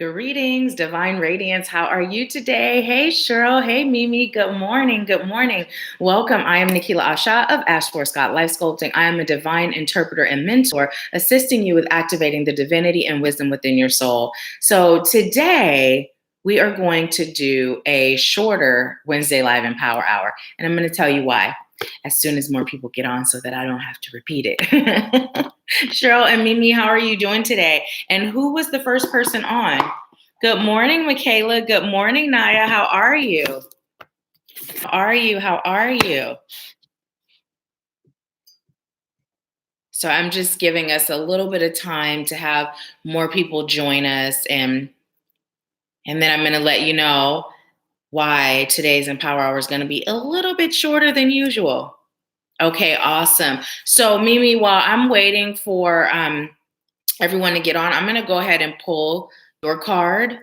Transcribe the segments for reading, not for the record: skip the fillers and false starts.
Greetings, Divine Radiance. How are you today? Hey, Cheryl. Hey, Mimi. Good morning. Good morning. Welcome. I am Nahkila Isha of AshworthScott Life Sculpting. I am a divine interpreter and mentor, assisting you with activating the divinity and wisdom within your soul. So today, we are going to do a shorter Wednesday Live and Power Hour. And I'm going to tell you why as soon as more people get on so that I don't have to repeat it. Cheryl and Mimi, how are you doing today? And who was the first person on? Good morning, Michaela. Good morning, Naya. How are you? How are you? So I'm just giving us a little bit of time to have more people join us, and then I'm going to let you know why today's Empower Hour is going to be a little bit shorter than usual. Okay, awesome. So Mimi, while I'm waiting for everyone to get on, I'm going to go ahead and pull your card.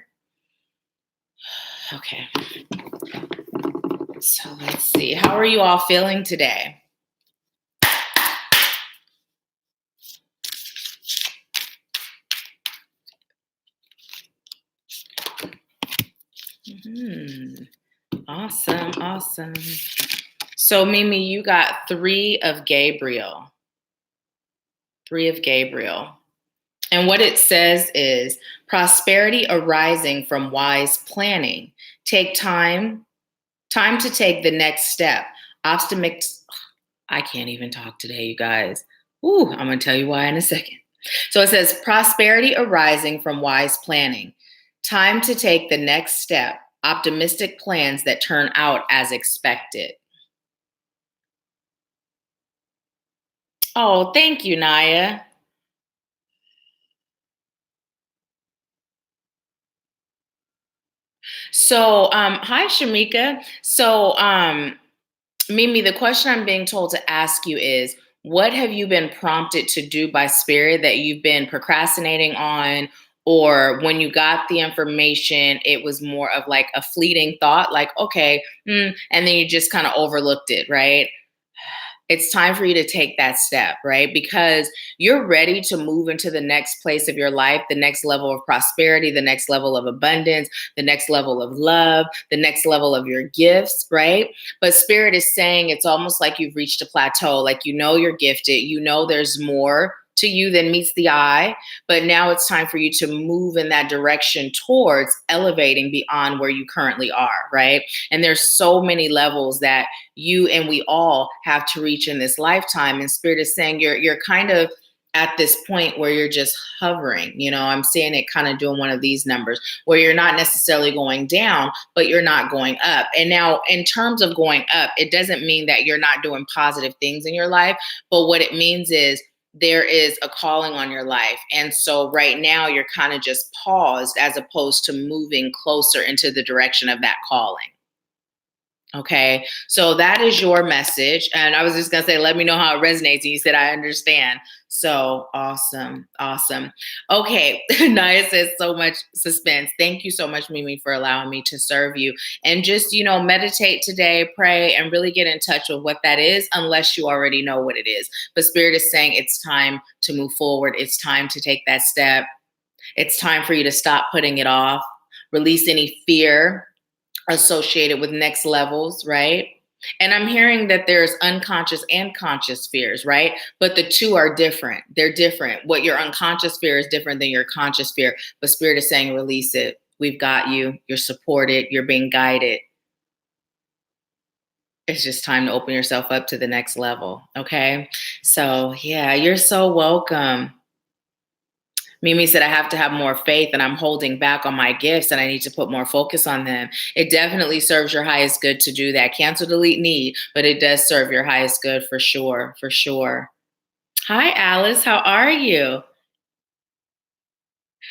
Okay. So let's see. How are you all feeling today? Awesome, awesome. So Mimi, you got 3 of Gabriel. 3 of Gabriel. And what it says is prosperity arising from wise planning. Take time to take the next step. I can't even talk today, you guys. I'm going to tell you why in a second. So it says prosperity arising from wise planning. Time to take the next step. Optimistic plans that turn out as expected. Oh, thank you, Naya. So, hi, Shamika. So, Mimi, the question I'm being told to ask you is, what have you been prompted to do by spirit that you've been procrastinating on? Or when you got the information, it was more of like a fleeting thought, like, okay, and then you just kind of overlooked it, right? It's time for you to take that step, right? Because you're ready to move into the next place of your life, the next level of prosperity, the next level of abundance, the next level of love, the next level of your gifts, right? But spirit is saying it's almost like you've reached a plateau, like you know you're gifted, you know there's more to you than meets the eye, but now it's time for you to move in that direction towards elevating beyond where you currently are, right? And there's so many levels that you and we all have to reach in this lifetime. And spirit is saying you're kind of at this point where you're just hovering. You know, I'm seeing it kind of doing one of these numbers where you're not necessarily going down, but you're not going up. And now in terms of going up, it doesn't mean that you're not doing positive things in your life, but what it means is there is a calling on your life. And so right now you're kind of just paused as opposed to moving closer into the direction of that calling. Okay, so that is your message. And I was just going to say, let me know how it resonates. And you said, I understand. So awesome. Awesome. Okay, Naya says so much suspense. Thank you so much, Mimi, for allowing me to serve you. And just, meditate today, pray, and really get in touch with what that is, unless you already know what it is. But Spirit is saying it's time to move forward. It's time to take that step. It's time for you to stop putting it off, release any fear associated with next levels, right? And I'm hearing that there's unconscious and conscious fears, right? But the two are different. They're different. What your unconscious fear is different than your conscious fear. But Spirit is saying, release it. We've got you. You're supported. You're being guided. It's just time to open yourself up to the next level. Okay. So, yeah, you're so welcome. Mimi said, I have to have more faith and I'm holding back on my gifts and I need to put more focus on them. It definitely serves your highest good to do that. Cancel, delete, need, but it does serve your highest good for sure. For sure. Hi, Alice. How are you?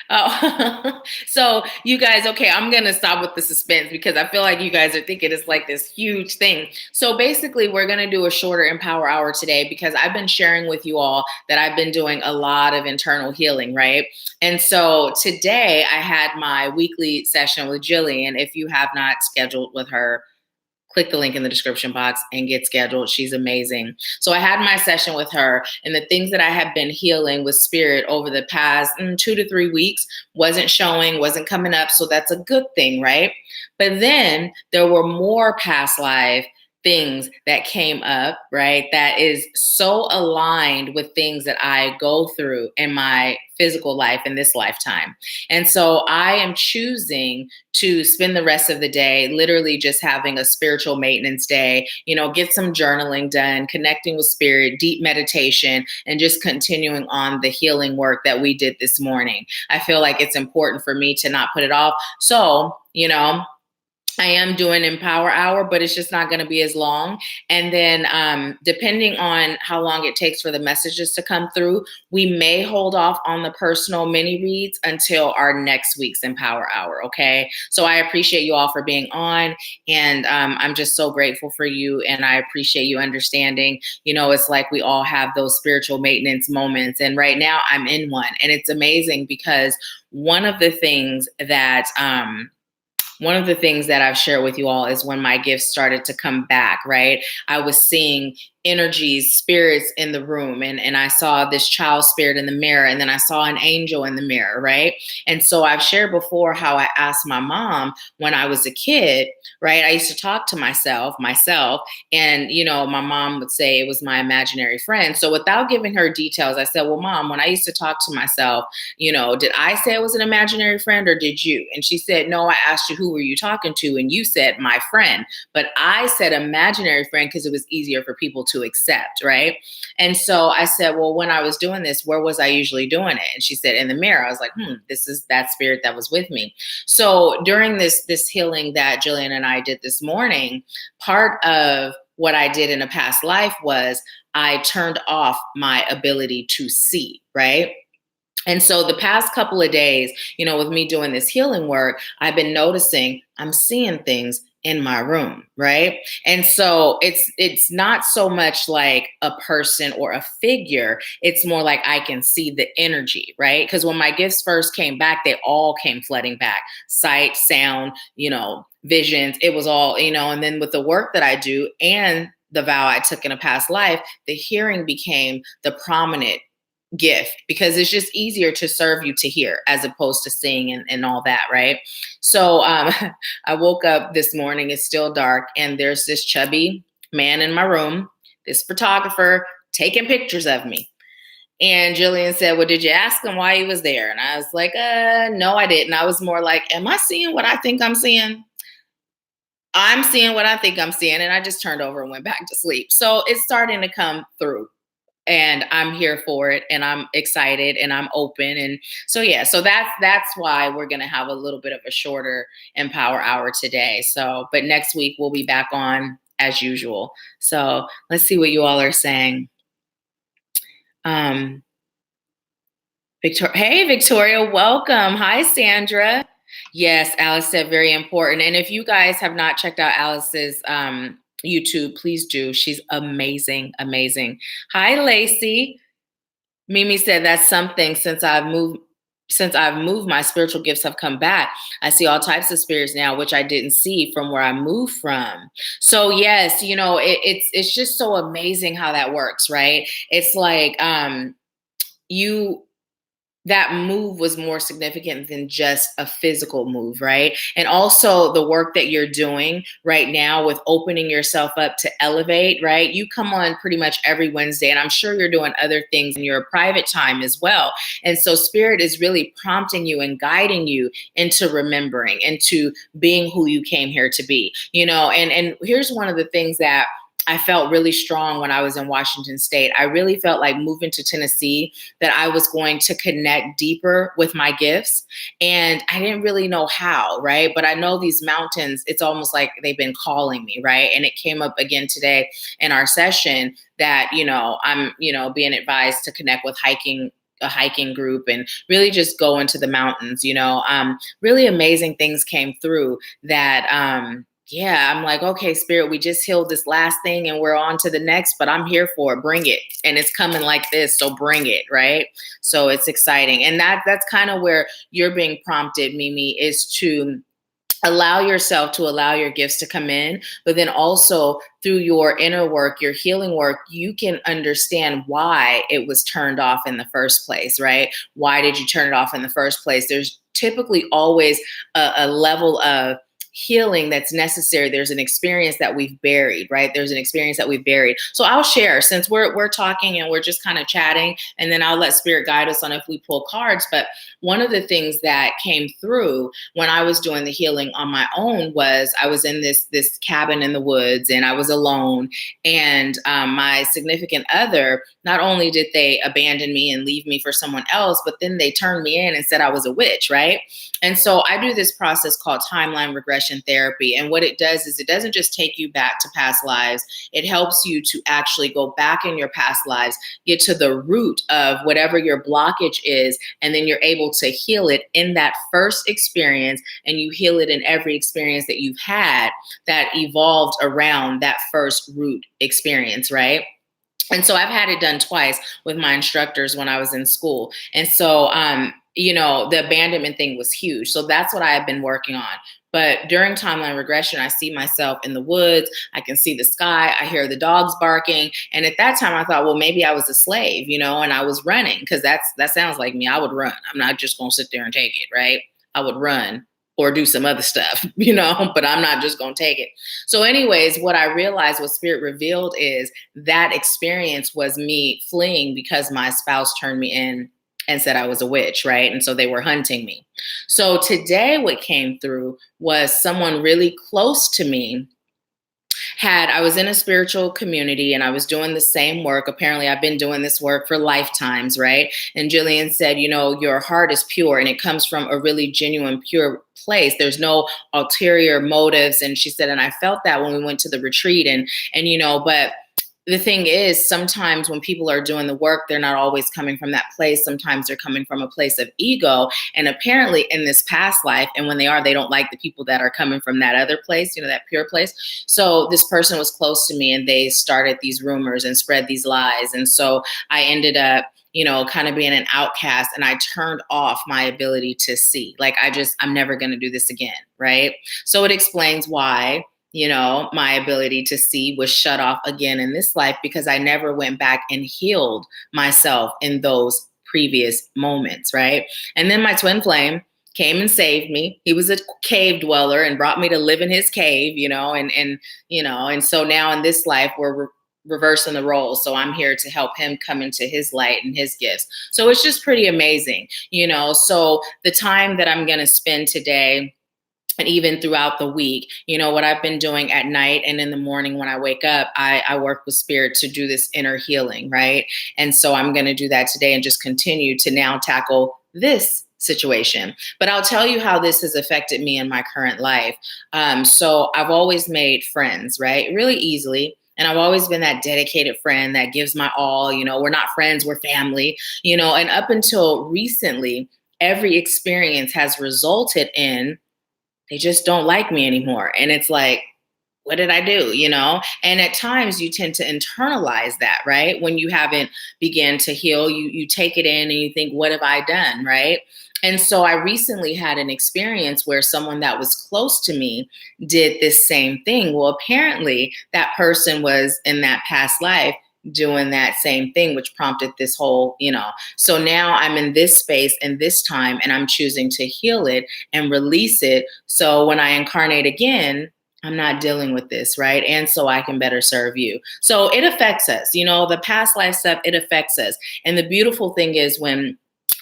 Oh, so you guys, okay, I'm going to stop with the suspense because I feel like you guys are thinking it's like this huge thing. So basically, we're going to do a shorter Empower Hour today because I've been sharing with you all that I've been doing a lot of internal healing, right? And so today I had my weekly session with Jillian. If you have not scheduled with her, click the link in the description box and get scheduled. She's amazing. So I had my session with her, and the things that I have been healing with spirit over the past 2 to 3 weeks wasn't showing, wasn't coming up. So that's a good thing, right? But then there were more past life things that came up, right? That is so aligned with things that I go through in my physical life in this lifetime. And so I am choosing to spend the rest of the day literally just having a spiritual maintenance day, get some journaling done, connecting with spirit, deep meditation, and just continuing on the healing work that we did this morning. I feel like it's important for me to not put it off. So, I am doing Empower Hour, but it's just not going to be as long. And then depending on how long it takes for the messages to come through, we may hold off on the personal mini reads until our next week's Empower Hour. Okay. So I appreciate you all for being on. And I'm just so grateful for you. And I appreciate you understanding, it's like we all have those spiritual maintenance moments. And right now I'm in one. And it's amazing because one of the things that I've shared with you all is when my gifts started to come back, right? I was seeing energies, spirits in the room. And I saw this child spirit in the mirror. And then I saw an angel in the mirror, right? And so I've shared before how I asked my mom when I was a kid, right? I used to talk to myself. And, my mom would say it was my imaginary friend. So without giving her details, I said, well, Mom, when I used to talk to myself, did I say it was an imaginary friend or did you? And she said, no, I asked you, who were you talking to? And you said, my friend. But I said imaginary friend because it was easier for people to accept, right? And so I said, well, when I was doing this, where was I usually doing it? And she said, in the mirror. I was like, this is that spirit that was with me. So during this healing that Jillian and I did this morning, part of what I did in a past life was I turned off my ability to see, right? And so the past couple of days, with me doing this healing work, I've been noticing I'm seeing things in my room, right? And so it's not so much like a person or a figure. It's more like I can see the energy, right? Because when my gifts first came back, they all came flooding back. Sight, sound, visions. It was all, and then with the work that I do and the vow I took in a past life, the hearing became the prominent gift because it's just easier to serve you to hear as opposed to seeing and all that, right? So I woke up this morning, it's still dark, and there's this chubby man in my room, this photographer taking pictures of me. And Jillian said, well, did you ask him why he was there? And I was like, no, I didn't. I was more like, am I seeing what I think I'm seeing? I'm seeing what I think I'm seeing. And I just turned over and went back to sleep. So it's starting to come through. And I'm here for it, and I'm excited, and I'm open, and so that's why we're gonna have a little bit of a shorter Empower Hour today. So, but next week we'll be back on as usual. So let's see what you all are saying. Hey, Victoria, welcome. Hi, Sandra. Yes, Alice said very important. And if you guys have not checked out Alice's YouTube, please do. She's amazing, amazing. Hi, Lacey. Mimi said that's something since I've moved, my spiritual gifts have come back. I see all types of spirits now, which I didn't see from where I moved from. So yes, it's just so amazing how that works, right? It's like that move was more significant than just a physical move, right? And also the work that you're doing right now with opening yourself up to elevate, right? You come on pretty much every Wednesday, and I'm sure you're doing other things in your private time as well. And so Spirit is really prompting you and guiding you into remembering, into being who you came here to be, and here's one of the things that I felt really strong when I was in Washington State. I really felt like moving to Tennessee that I was going to connect deeper with my gifts. And I didn't really know how, right? But I know these mountains, it's almost like they've been calling me, right? And it came up again today in our session that, I'm, being advised to connect with a hiking group and really just go into the mountains, really amazing things came through that, I'm like, okay, Spirit, we just healed this last thing and we're on to the next, but I'm here for it. Bring it. And it's coming like this. So bring it. Right. So it's exciting. And that's kind of where you're being prompted, Mimi, is to allow yourself to allow your gifts to come in, but then also through your inner work, your healing work, you can understand why it was turned off in the first place, right? Why did you turn it off in the first place? There's typically always a level of healing that's necessary. There's an experience that we've buried, right? There's an experience that we've buried. So I'll share, since we're talking and we're just kind of chatting, and then I'll let spirit guide us on if we pull cards. But one of the things that came through when I was doing the healing on my own was I was in this cabin in the woods, and I was alone. And my significant other, not only did they abandon me and leave me for someone else, but then they turned me in and said I was a witch, right? And so I do this process called timeline regression therapy. And what it does is it doesn't just take you back to past lives. It helps you to actually go back in your past lives, get to the root of whatever your blockage is, and then you're able to heal it in that first experience, and you heal it in every experience that you've had that evolved around that first root experience, right? And so I've had it done twice with my instructors when I was in school. And so, the abandonment thing was huge. So that's what I have been working on. But during timeline regression, I see myself in the woods. I can see the sky. I hear the dogs barking. And at that time, I thought, well, maybe I was a slave, and I was running, because that sounds like me. I would run. I'm not just going to sit there and take it, right? I would run or do some other stuff, but I'm not just going to take it. So anyways, what I realized, what spirit revealed, is that experience was me fleeing because my spouse turned me in and said I was a witch, right? And so they were hunting me. So today what came through was someone really close to me I was in a spiritual community and I was doing the same work. Apparently, I've been doing this work for lifetimes, right? And Jillian said, your heart is pure and it comes from a really genuine, pure place. There's no ulterior motives. And she said, and I felt that when we went to the retreat, and but the thing is, sometimes when people are doing the work, they're not always coming from that place. Sometimes they're coming from a place of ego. And apparently in this past life, and when they don't like the people that are coming from that other place, that pure place. So this person was close to me and they started these rumors and spread these lies. And so I ended up, kind of being an outcast, and I turned off my ability to see. Like, I'm never going to do this again. Right. So it explains why my ability to see was shut off again in this life, because I never went back and healed myself in those previous moments, right? And then my twin flame came and saved me. He was a cave dweller and brought me to live in his cave, and so now in this life we're reversing the roles. So I'm here to help him come into his light and his gifts. So it's just pretty amazing, So the time that I'm going to spend today, and even throughout the week, what I've been doing at night and in the morning when I wake up, I work with spirit to do this inner healing, right? And so I'm going to do that today and just continue to now tackle this situation. But I'll tell you how this has affected me in my current life. So I've always made friends, right? Really easily. And I've always been that dedicated friend that gives my all. We're not friends, we're family, and up until recently, every experience has resulted in they just don't like me anymore. And it's like, what did I do? And at times you tend to internalize that, right? When you haven't begun to heal, you take it in and you think, what have I done? Right. And so I recently had an experience where someone that was close to me did this same thing. Well, apparently that person was in that past life doing that same thing, which prompted this whole, so now I'm in this space and this time, and I'm choosing to heal it and release it. So when I incarnate again, I'm not dealing with this, right? And so I can better serve you. So it affects us, the past life stuff, it affects us. And the beautiful thing is when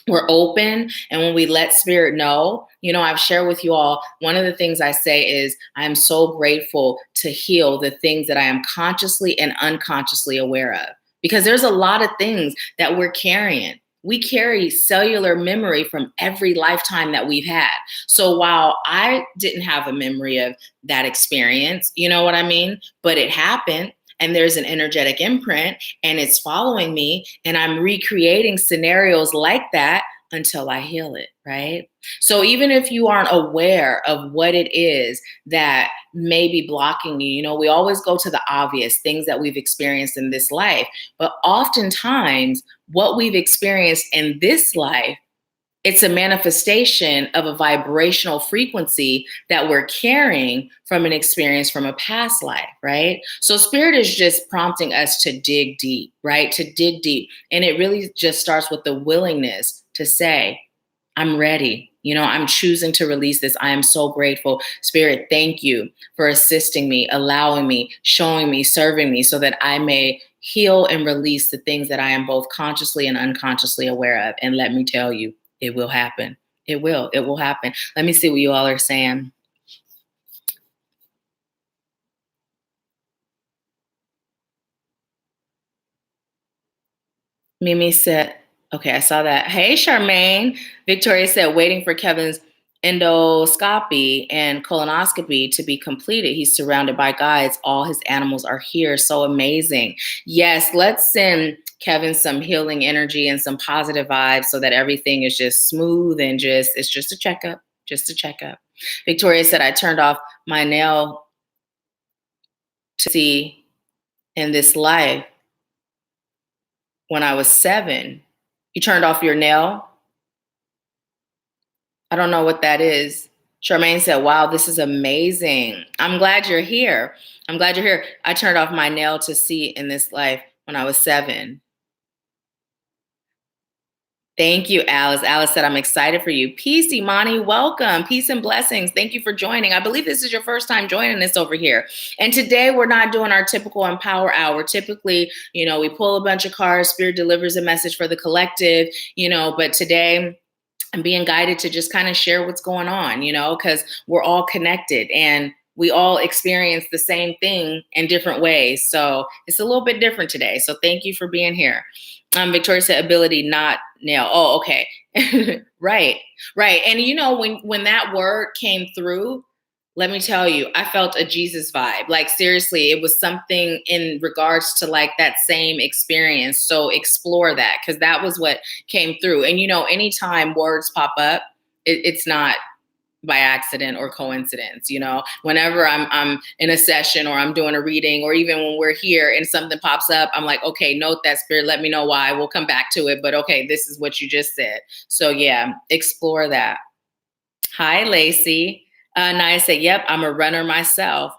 we're open and when we let spirit know, I've shared with you all, one of the things I say is I'm so grateful to heal the things that I am consciously and unconsciously aware of, because there's a lot of things that we're carrying. We carry cellular memory from every lifetime that we've had. So while I didn't have a memory of that experience, you know what I mean? But it happened. And there's an energetic imprint and it's following me, and I'm recreating scenarios like that until I heal it, right? So even if you aren't aware of what it is that may be blocking you, we always go to the obvious things that we've experienced in this life, but oftentimes what we've experienced in this life it's a manifestation of a vibrational frequency that we're carrying from an experience from a past life, right? So spirit is just prompting us to dig deep, right? To dig deep. And it really just starts with the willingness to say, I'm ready. I'm choosing to release this. I am so grateful. Spirit, thank you for assisting me, allowing me, showing me, serving me so that I may heal and release the things that I am both consciously and unconsciously aware of. And let me tell you, it will happen. It will happen. Let me see what you all are saying. Mimi said, okay, I saw that. Hey, Charmaine. Victoria said, waiting for Kevin's endoscopy and colonoscopy to be completed. He's surrounded by guides. All his animals are here. So amazing. Yes, let's send Kevin some healing energy and some positive vibes so that everything is just smooth and it's just a checkup, just a checkup. Victoria said, I turned off my nail to see in this life when I was 7. You turned off your nail? I don't know what that is. Charmaine said, wow, this is amazing. I'm glad you're here. I'm glad you're here. I turned off my nail to see in this life when I was 7. Thank you, Alice. Alice said, I'm excited for you. Peace, Imani, welcome. Peace and blessings. Thank you for joining. I believe this is your first time joining us over here. And today we're not doing our typical Empower Hour. Typically, we pull a bunch of cards, Spirit delivers a message for the collective, but today I'm being guided to just kind of share what's going on, because we're all connected and we all experience the same thing in different ways. So it's a little bit different today. So thank you for being here. Victoria said ability, not nail. Oh, okay. Right. And when that word came through, let me tell you, I felt a Jesus vibe. Like seriously, it was something in regards to like that same experience. So explore that because that was what came through. And anytime words pop up, it's not by accident or coincidence. Whenever I'm in a session or I'm doing a reading or even when we're here and something pops up, I'm like, okay, note that, Spirit, let me know why. We'll come back to it. But okay, this is what you just said. So yeah, explore that. Hi, Lacey. Naya said, yep, I'm a runner myself.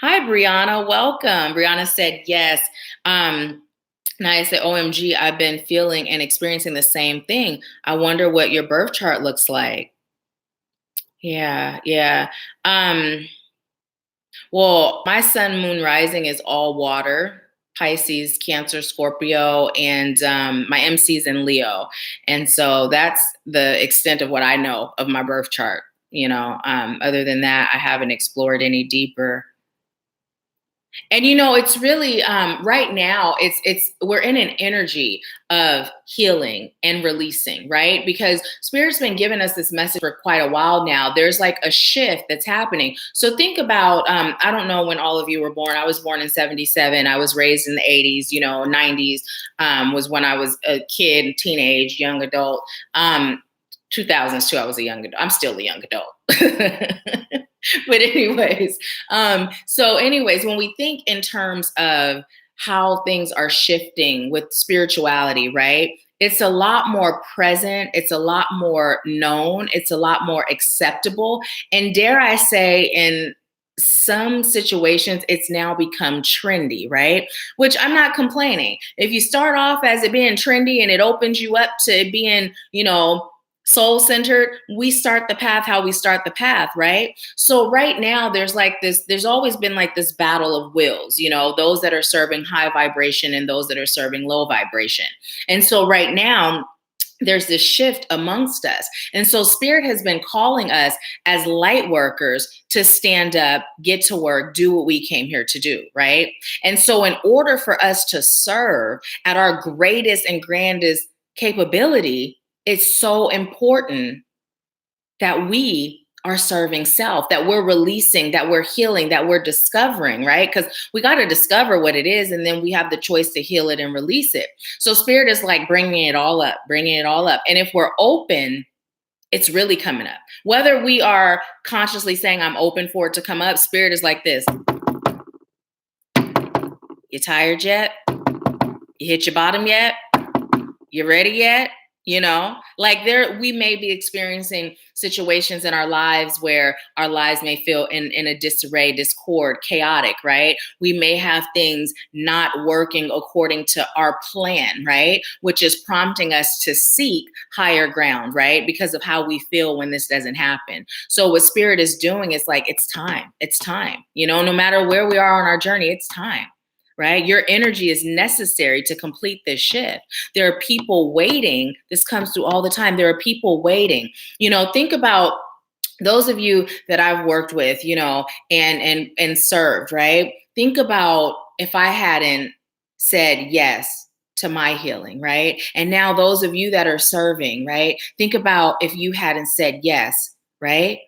Hi, Brianna. Welcome. Brianna said, yes. Naya said, OMG, I've been feeling and experiencing the same thing. I wonder what your birth chart looks like. Yeah. Well, my sun, moon, rising is all water. Pisces, Cancer, Scorpio, and my MC's in Leo. And so that's the extent of what I know of my birth chart. Other than that, I haven't explored any deeper. And it's really right now we're in an energy of healing and releasing, right? Because Spirit's been giving us this message for quite a while now. There's like a shift that's happening. So think about I don't know when all of you were born. I was born in 1977. I was raised in the 80s, 90s was when I was a kid, teenage, young adult. 2000s too, I was a young adult. I'm still a young adult. But anyways, when we think in terms of how things are shifting with spirituality, right? It's a lot more present. It's a lot more known. It's a lot more acceptable. And dare I say, in some situations, it's now become trendy, right? Which I'm not complaining. If you start off as it being trendy and it opens you up to being, soul-centered, we start the path how we start the path, right? So right now there's always been like this battle of wills, those that are serving high vibration and those that are serving low vibration. And so right now there's this shift amongst us. And so Spirit has been calling us as light workers to stand up, get to work, do what we came here to do, right? And so in order for us to serve at our greatest and grandest capability, it's so important that we are serving self, that we're releasing, that we're healing, that we're discovering, right? Because we got to discover what it is, and then we have the choice to heal it and release it. So Spirit is like bringing it all up. And if we're open, it's really coming up. Whether we are consciously saying, I'm open for it to come up, Spirit is like this. You tired yet? You hit your bottom yet? You ready yet? Like we may be experiencing situations in our lives where our lives may feel in a disarray, discord, chaotic, right? We may have things not working according to our plan, right? Which is prompting us to seek higher ground, right? Because of how we feel when this doesn't happen. So what spirit is doing is like, it's time, no matter where we are on our journey, it's time. Right? Your energy is necessary to complete this shift. There are people waiting. This comes through all the time. There are people waiting. Think about those of you that I've worked with, and served, right? Think about if I hadn't said yes to my healing, right? And now those of you that are serving, right? Think about if you hadn't said yes, right?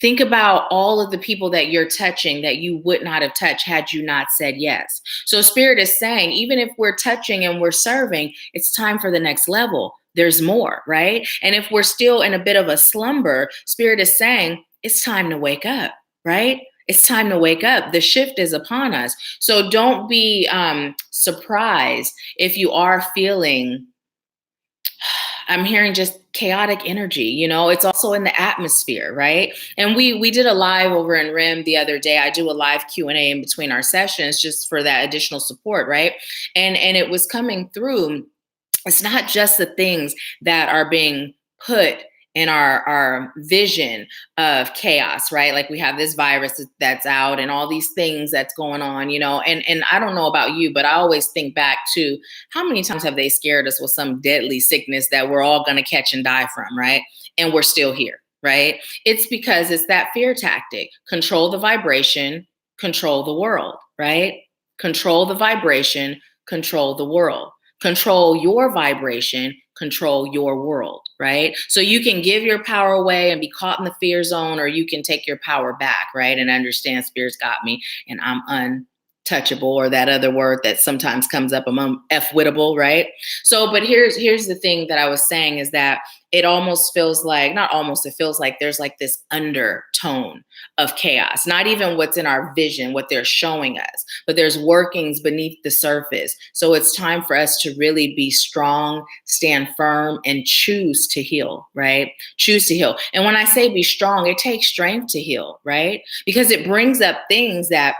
Think about all of the people that you're touching that you would not have touched had you not said yes. So Spirit is saying, even if we're touching and we're serving, it's time for the next level. There's more, right? And if we're still in a bit of a slumber, Spirit is saying, it's time to wake up, right? It's time to wake up. The shift is upon us. So don't be surprised if you are feeling, I'm hearing just chaotic energy. It's also in the atmosphere, right? And we did a live over in RIM the other day. I do a live Q&A in between our sessions just for that additional support, right? And it was coming through. It's not just the things that are being put in our vision of chaos, right? Like we have this virus that's out and all these things that's going on, and I don't know about you, but I always think back to how many times have they scared us with some deadly sickness that we're all going to catch and die from, right? And we're still here, right? It's because it's that fear tactic. Control the vibration, control the world, right? Control the vibration, control the world. Control your vibration, control your world, right? So you can give your power away and be caught in the fear zone, or you can take your power back, right? And understand Spirit's got me and I'm untouchable, or that other word that sometimes comes up among F-wittable, right? So, but here's the thing that I was saying is that it almost feels like, not almost, it feels like there's like this undertone of chaos, not even what's in our vision, what they're showing us, but there's workings beneath the surface. So it's time for us to really be strong, stand firm, and choose to heal, right? Choose to heal. And when I say be strong, it takes strength to heal, right? Because it brings up things that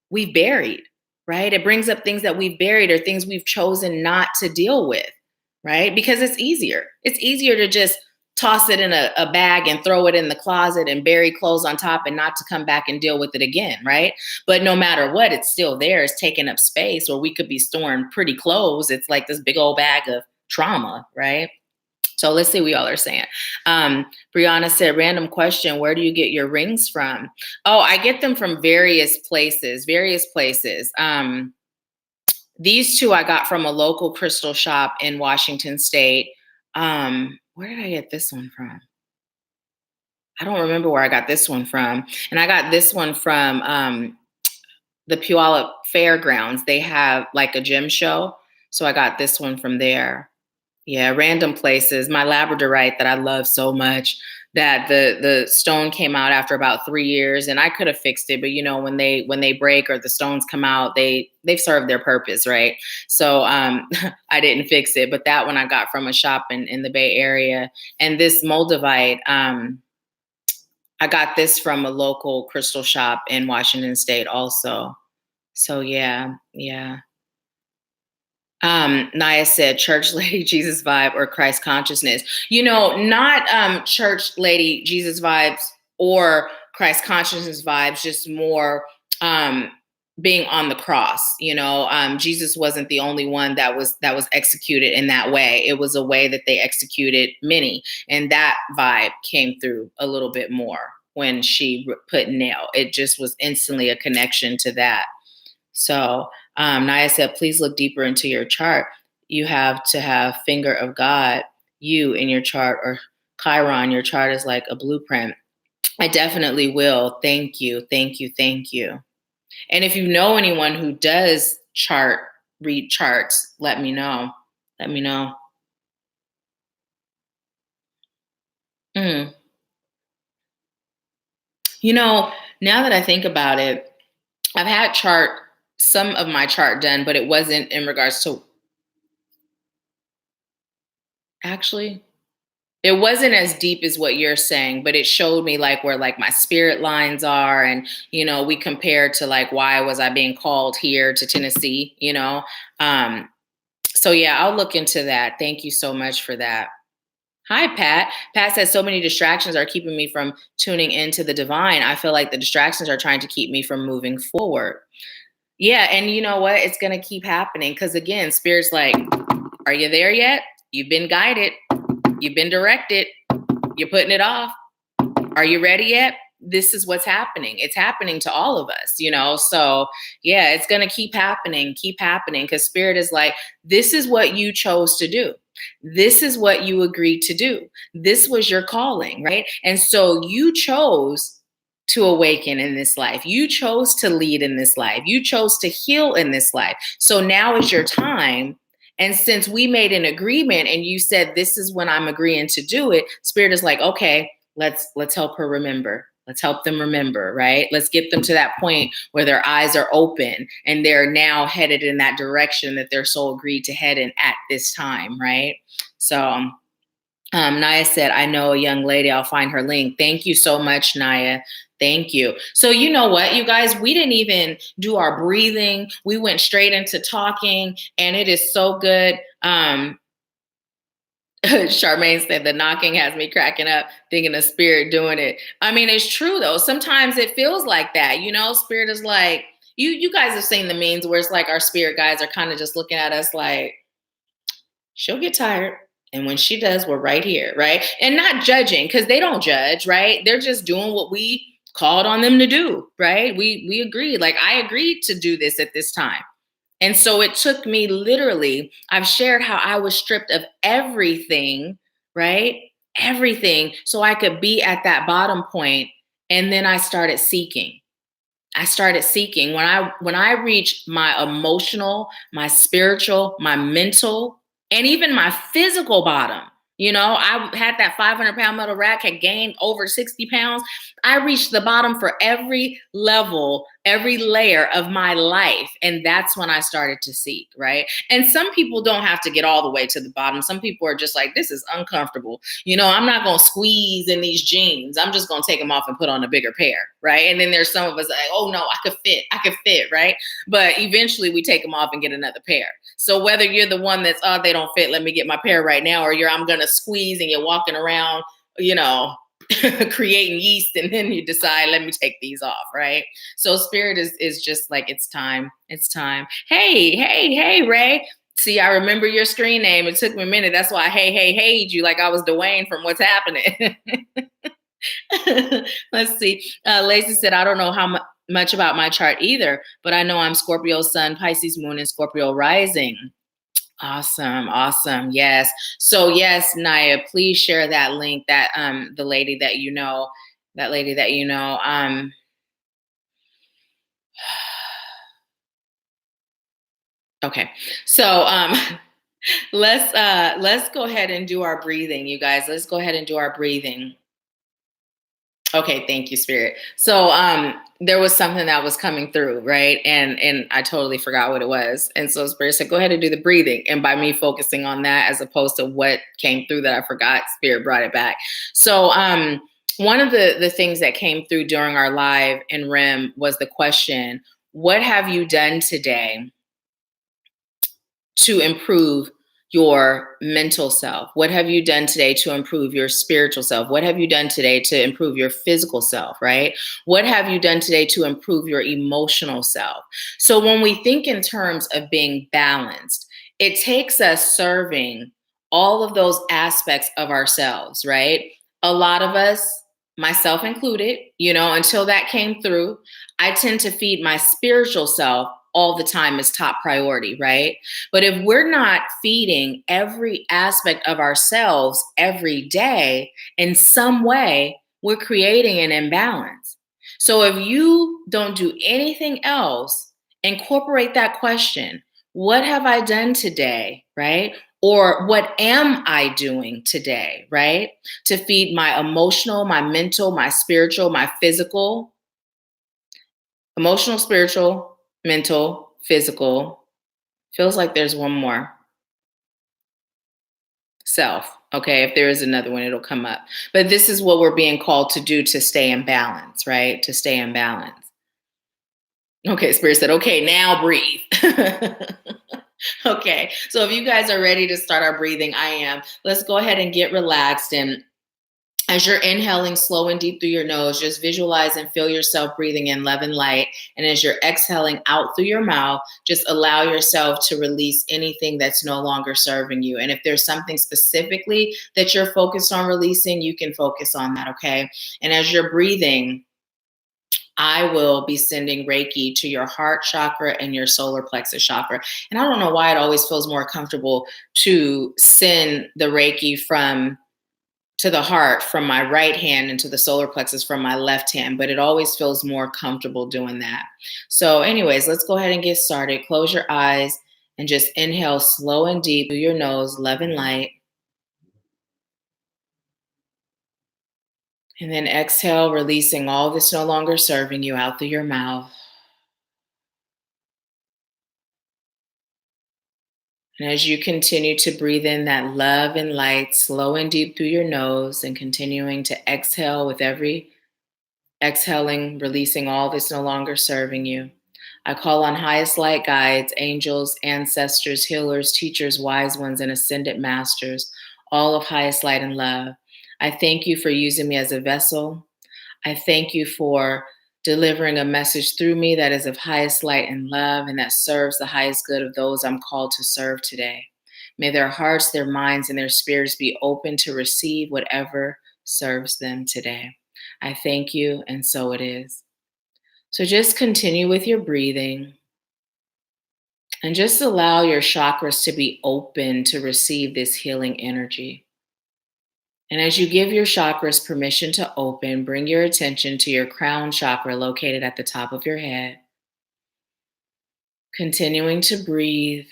we've buried, right? It brings up things that we've buried or things we've chosen not to deal with, right? Because it's easier. It's easier to just toss it in a bag and throw it in the closet and bury clothes on top and not to come back and deal with it again, right? But no matter what, it's still there. It's taking up space, or we could be storing pretty clothes. It's like this big old bag of trauma, right? So let's see what y'all are saying. Brianna said, random question, where do you get your rings from? Oh, I get them from various places. These two I got from a local crystal shop in Washington State. Where did I get this one from? I don't remember where I got this one from. And I got this one from the Puyallup Fairgrounds. They have like a gym show. So I got this one from there. Yeah, random places. My labradorite that I love so much, that the stone came out after about 3 years, and I could have fixed it, but when they break or the stones come out, they've served their purpose, right? So I didn't fix it, but that one I got from a shop in the Bay Area. And this moldavite, I got this from a local crystal shop in Washington State also. So yeah. Naya said, church lady Jesus vibe or Christ consciousness. Not church lady Jesus vibes or Christ consciousness vibes, just more being on the cross. Jesus wasn't the only one that was executed in that way. It was a way that they executed many. And that vibe came through a little bit more when she put nail. It just was instantly a connection to that. So Naya said, please look deeper into your chart. You have to have finger of God, you in your chart, or Chiron, your chart is like a blueprint. I definitely will. Thank you. And if you know anyone who does read charts, let me know. Mm. Now that I think about it, I've had some of my chart done, but it wasn't in regards to actually. It wasn't as deep as what you're saying, but it showed me like where like my spirit lines are. And, we compared to like why was I being called here to Tennessee. So yeah, I'll look into that. Thank you so much for that. Hi, Pat. Pat says so many distractions are keeping me from tuning into the divine. I feel like the distractions are trying to keep me from moving forward. Yeah, and you know what? It's going to keep happening because again, spirit's like, are you there yet? You've been guided. You've been directed. You're putting it off. Are you ready yet? This is what's happening. It's happening to all of us. So yeah, it's going to keep happening because spirit is like, this is what you chose to do. This is what you agreed to do. This was your calling, right? And so you chose to awaken in this life. You chose to lead in this life. You chose to heal in this life. So now is your time. And since we made an agreement and you said, this is when I'm agreeing to do it, spirit is like, okay, let's help her remember. Let's help them remember, right? Let's get them to that point where their eyes are open and they're now headed in that direction that their soul agreed to head in at this time, right? So Naya said, I know a young lady, I'll find her link. Thank you so much, Naya. Thank you. So you know what, you guys, we didn't even do our breathing. We went straight into talking and it is so good. Charmaine said the knocking has me cracking up, thinking of spirit doing it. I mean, it's true though. Sometimes it feels like that, spirit is like, you guys have seen the memes where it's like our spirit guides are kind of just looking at us like, she'll get tired. And when she does, we're right here, right? And not judging, because they don't judge, right? They're just doing what we called on them to do, right? We agreed. Like I agreed to do this at this time. And so it took me literally, I've shared how I was stripped of everything, right? Everything. So I could be at that bottom point. And then I started seeking. When I reached my emotional, my spiritual, my mental, and even my physical bottom. I had that 500-pound metal rack, had gained over 60 pounds. I reached the bottom for every level, every layer of my life. And that's when I started to seek, right? And some people don't have to get all the way to the bottom. Some people are just like, this is uncomfortable. I'm not going to squeeze in these jeans. I'm just going to take them off and put on a bigger pair, right? And then there's some of us like, oh no, I could fit, right? But eventually we take them off and get another pair. So whether you're the one that's, oh, they don't fit, let me get my pair right now, or I'm going to squeeze and you're walking around, creating yeast, and then you decide, let me take these off, right? So spirit is just like, it's time. Hey, Ray. See, I remember your screen name. It took me a minute. That's why hey'd you like I was Dwayne from What's Happening. Let's see. Lacey said, I don't know how much about my chart either, but I know I'm Scorpio Sun, Pisces Moon, and Scorpio Rising. Awesome. Yes. So yes, Naya, please share that link that the lady that you know. Okay. So let's go ahead and do our breathing, you guys. Let's go ahead and do our breathing. Okay, thank you, Spirit. So there was something that was coming through, right? And I totally forgot what it was. And so Spirit said, go ahead and do the breathing. And by me focusing on that as opposed to what came through that I forgot, Spirit brought it back. So one of the things that came through during our live in REM was the question, what have you done today to improve your mental self? What have you done today to improve your spiritual self? What have you done today to improve your physical self, right? What have you done today to improve your emotional self? So when we think in terms of being balanced, it takes us serving all of those aspects of ourselves, right? A lot of us, myself included, until that came through, I tend to feed my spiritual self all the time as top priority, right? But if we're not feeding every aspect of ourselves every day in some way, we're creating an imbalance. So if you don't do anything else, incorporate that question, what have I done today, right? Or what am I doing today, right? To feed my emotional, my mental, my spiritual, my physical, emotional, spiritual, mental, physical. Feels like there's one more. self. Okay, if there is another one, it'll come up. But this is what we're being called to do to stay in balance, right? To stay in balance. Okay, Spirit said, okay, now breathe. Okay, so if you guys are ready to start our breathing, I am. Let's go ahead and get relaxed. And as you're inhaling slow and deep through your nose, just visualize and feel yourself breathing in love and light. And as you're exhaling out through your mouth, just allow yourself to release anything that's no longer serving you. And if there's something specifically that you're focused on releasing, you can focus on that, okay? And as you're breathing, I will be sending Reiki to your heart chakra and your solar plexus chakra. And I don't know why it always feels more comfortable to send the Reiki from to the heart from my right hand and to the solar plexus from my left hand, but it always feels more comfortable doing that. So, anyways, let's go ahead and get started. Close your eyes and just inhale slow and deep through your nose, love and light. And then exhale, releasing all that's no longer serving you out through your mouth. And as you continue to breathe in that love and light, slow and deep through your nose, and continuing to exhale with every exhaling, releasing all that's no longer serving you. I call on highest light guides, angels, ancestors, healers, teachers, wise ones, and ascended masters, all of highest light and love. I thank you for using me as a vessel. I thank you for delivering a message through me that is of highest light and love and that serves the highest good of those I'm called to serve today. May their hearts, their minds, and their spirits be open to receive whatever serves them today. I thank you, and so it is. So just continue with your breathing and just allow your chakras to be open to receive this healing energy. And as you give your chakras permission to open, bring your attention to your crown chakra located at the top of your head. Continuing to breathe.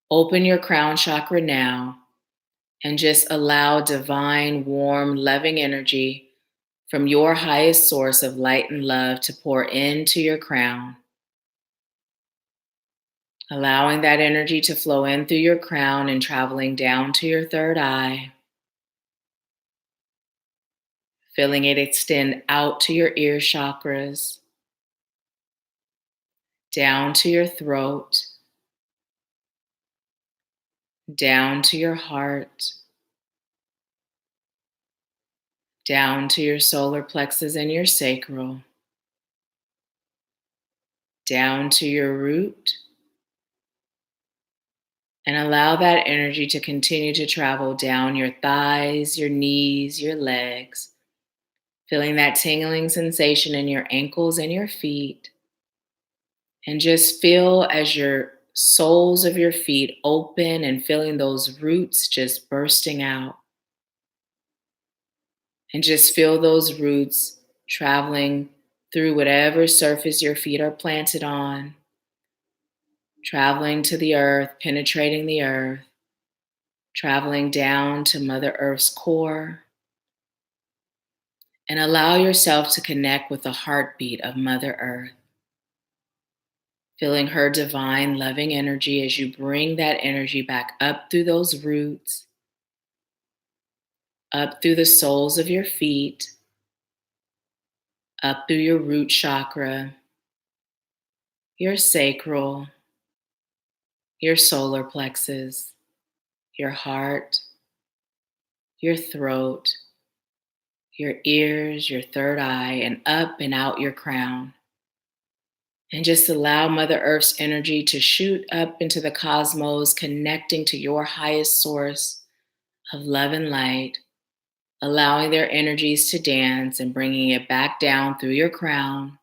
Open your crown chakra now and just allow divine, warm, loving energy from your highest source of light and love to pour into your crown. Allowing that energy to flow in through your crown and traveling down to your third eye. Feeling it extend out to your ear chakras, down to your throat, down to your heart, down to your solar plexus and your sacral, down to your root, and allow that energy to continue to travel down your thighs, your knees, your legs, feeling that tingling sensation in your ankles and your feet. And just feel as your soles of your feet open and feeling those roots just bursting out. And just feel those roots traveling through whatever surface your feet are planted on, traveling to the earth, penetrating the earth, traveling down to Mother Earth's core. And allow yourself to connect with the heartbeat of Mother Earth. Feeling her divine, loving energy as you bring that energy back up through those roots, up through the soles of your feet, up through your root chakra, your sacral, your solar plexus, your heart, your throat, your ears, your third eye, and up and out your crown. And just allow Mother Earth's energy to shoot up into the cosmos, connecting to your highest source of love and light, allowing their energies to dance and bringing it back down through your crown,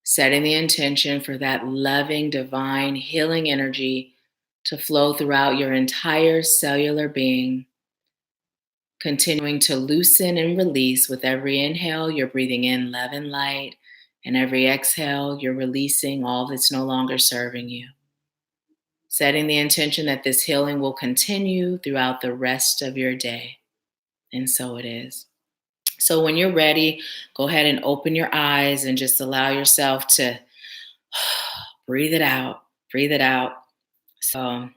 setting the intention for that loving, divine, healing energy to flow throughout your entire cellular being, continuing to loosen and release with every inhale. You're breathing in love and light. And every exhale, you're releasing all that's no longer serving you. Setting the intention that this healing will continue throughout the rest of your day. And so it is. So when you're ready, go ahead and open your eyes and just allow yourself to breathe it out. Breathe it out. So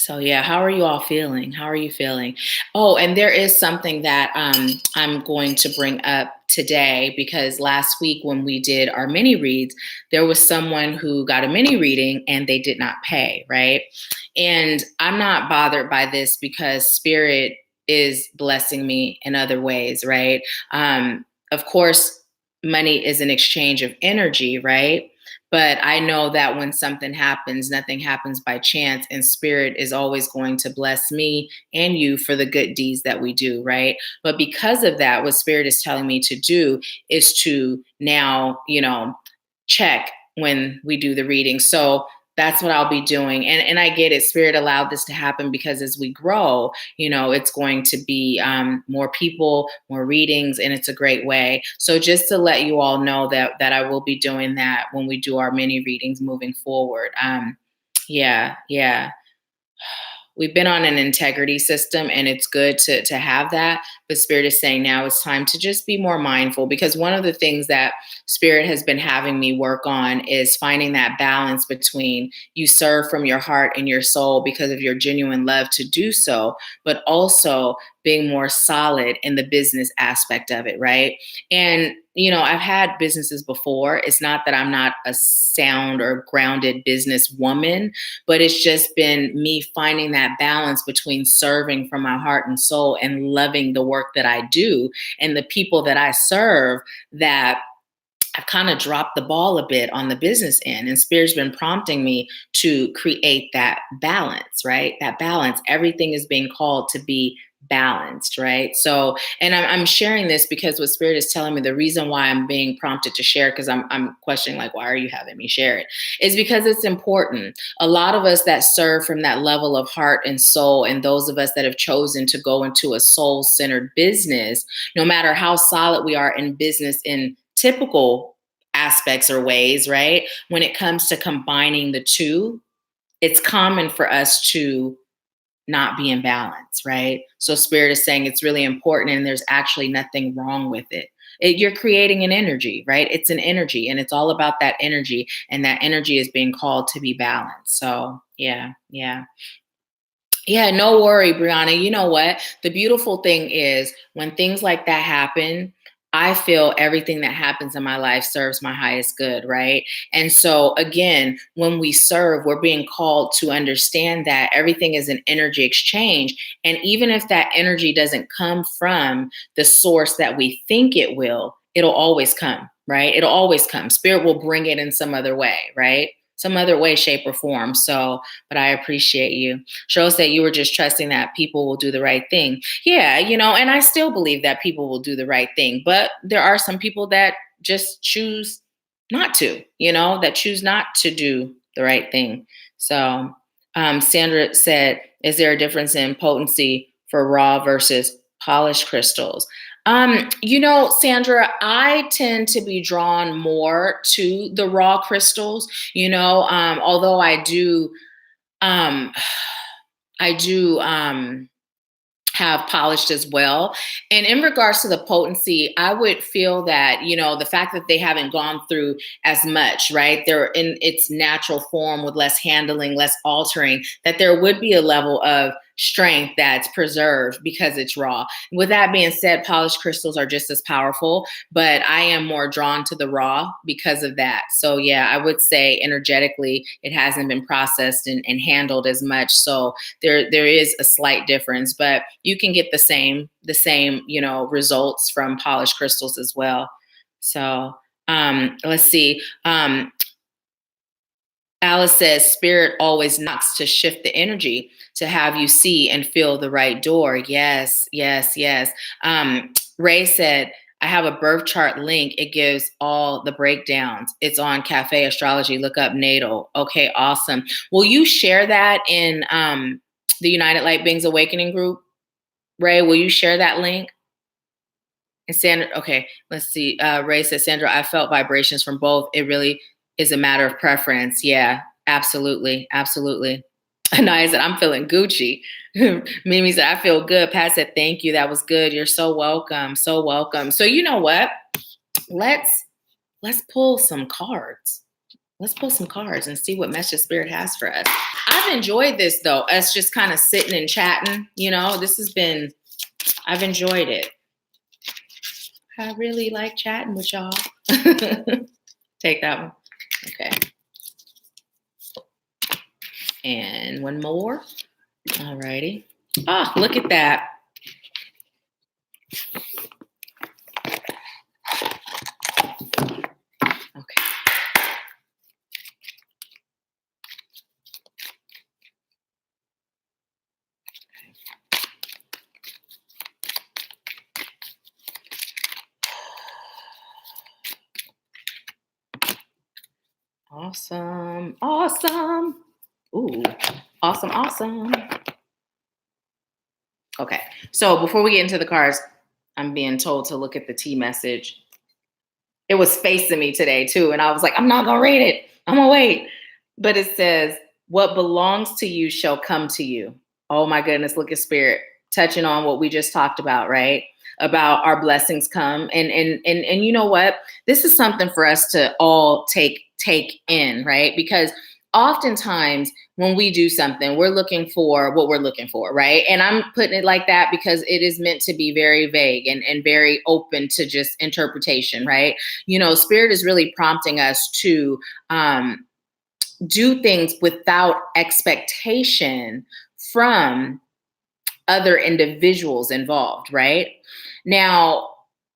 So yeah, how are you all feeling? How are you feeling? Oh, and there is something that I'm going to bring up today because last week when we did our mini reads, there was someone who got a mini reading and they did not pay, right? And I'm not bothered by this because spirit is blessing me in other ways, right? Of course, money is an exchange of energy, right? But I know that when something happens, nothing happens by chance, and spirit is always going to bless me and you for the good deeds that we do, right? But because of that, what spirit is telling me to do is to now, check when we do the reading. So that's what I'll be doing. And I get it. Spirit allowed this to happen because as we grow, it's going to be more people, more readings, and it's a great way. So just to let you all know that I will be doing that when we do our mini readings moving forward. Yeah. We've been on an integrity system and it's good to have that, but spirit is saying now it's time to just be more mindful, because one of the things that spirit has been having me work on is finding that balance between you serve from your heart and your soul because of your genuine love to do so, but also being more solid in the business aspect of it, right? And I've had businesses before. It's not that I'm not a sound or grounded business woman, but it's just been me finding that balance between serving from my heart and soul and loving the work that I do and the people that I serve, that I've kind of dropped the ball a bit on the business end. And Spirit's been prompting me to create that balance, right? That balance. Everything is being called to be balanced, right? So, and I'm sharing this because what Spirit is telling me, the reason why I'm being prompted to share, because I'm questioning, like, why are you having me share it? Is because it's important. A lot of us that serve from that level of heart and soul, and those of us that have chosen to go into a soul-centered business, no matter how solid we are in business in typical aspects or ways, right? When it comes to combining the two, it's common for us to not be in balance, right? So spirit is saying it's really important and there's actually nothing wrong with it. You're creating an energy, right? It's an energy and it's all about that energy, and that energy is being called to be balanced. So yeah. Yeah, no worry, Brianna. You know what? The beautiful thing is when things like that happen, I feel everything that happens in my life serves my highest good, right? And so, again, when we serve, we're being called to understand that everything is an energy exchange. And even if that energy doesn't come from the source that we think it will, it'll always come, right? It'll always come. Spirit will bring it in some other way, right? Some other way, shape, or form. So, but I appreciate you. Cheryl said you were just trusting that people will do the right thing. Yeah, and I still believe that people will do the right thing, but there are some people that just choose not to, that choose not to do the right thing. So Sandra said, is there a difference in potency for raw versus polished crystals? Sandra, I tend to be drawn more to the raw crystals, although um, I do have polished as well. And in regards to the potency, I would feel that, the fact that they haven't gone through as much, right? They're in its natural form with less handling, less altering, that there would be a level of strength that's preserved because it's raw. With that being said, polished crystals are just as powerful, but I am more drawn to the raw because of that. So yeah, I would say energetically, it hasn't been processed and handled as much. So there is a slight difference, but you can get the same results from polished crystals as well. So let's see. Alice says spirit always knocks to shift the energy to have you see and feel the right door. Yes. Ray said, I have a birth chart link. It gives all the breakdowns. It's on Cafe Astrology. Look up natal. Okay, awesome. Will you share that in the United Light Beings Awakening group? Ray, will you share that link? And Sandra, okay, let's see. Ray says, Sandra, I felt vibrations from both. It really is a matter of preference. Yeah, absolutely. Anaya said, I'm feeling Gucci. Mimi said, I feel good. Pat said, thank you. That was good. You're so welcome. So welcome. So you know what? Let's pull some cards. Let's pull some cards and see what message Spirit has for us. I've enjoyed this though, us just kind of sitting and chatting. I've enjoyed it. I really like chatting with y'all. Take that one. Okay. And one more. All righty. Oh, look at that. Okay. Awesome. Awesome. Ooh, awesome. Awesome. Okay. So before we get into the cards, I'm being told to look at the T message. It was facing me today too. And I was like, I'm not going to read it. I'm going to wait. But it says, what belongs to you shall come to you. Oh my goodness. Look at Spirit touching on what we just talked about, right? About our blessings come. And you know what? This is something for us to all take in, right? Because oftentimes when we do something, we're looking for what we're looking for, right? And I'm putting it like that because it is meant to be very vague and very open to just interpretation, right? Spirit is really prompting us to do things without expectation from other individuals involved, right? Now,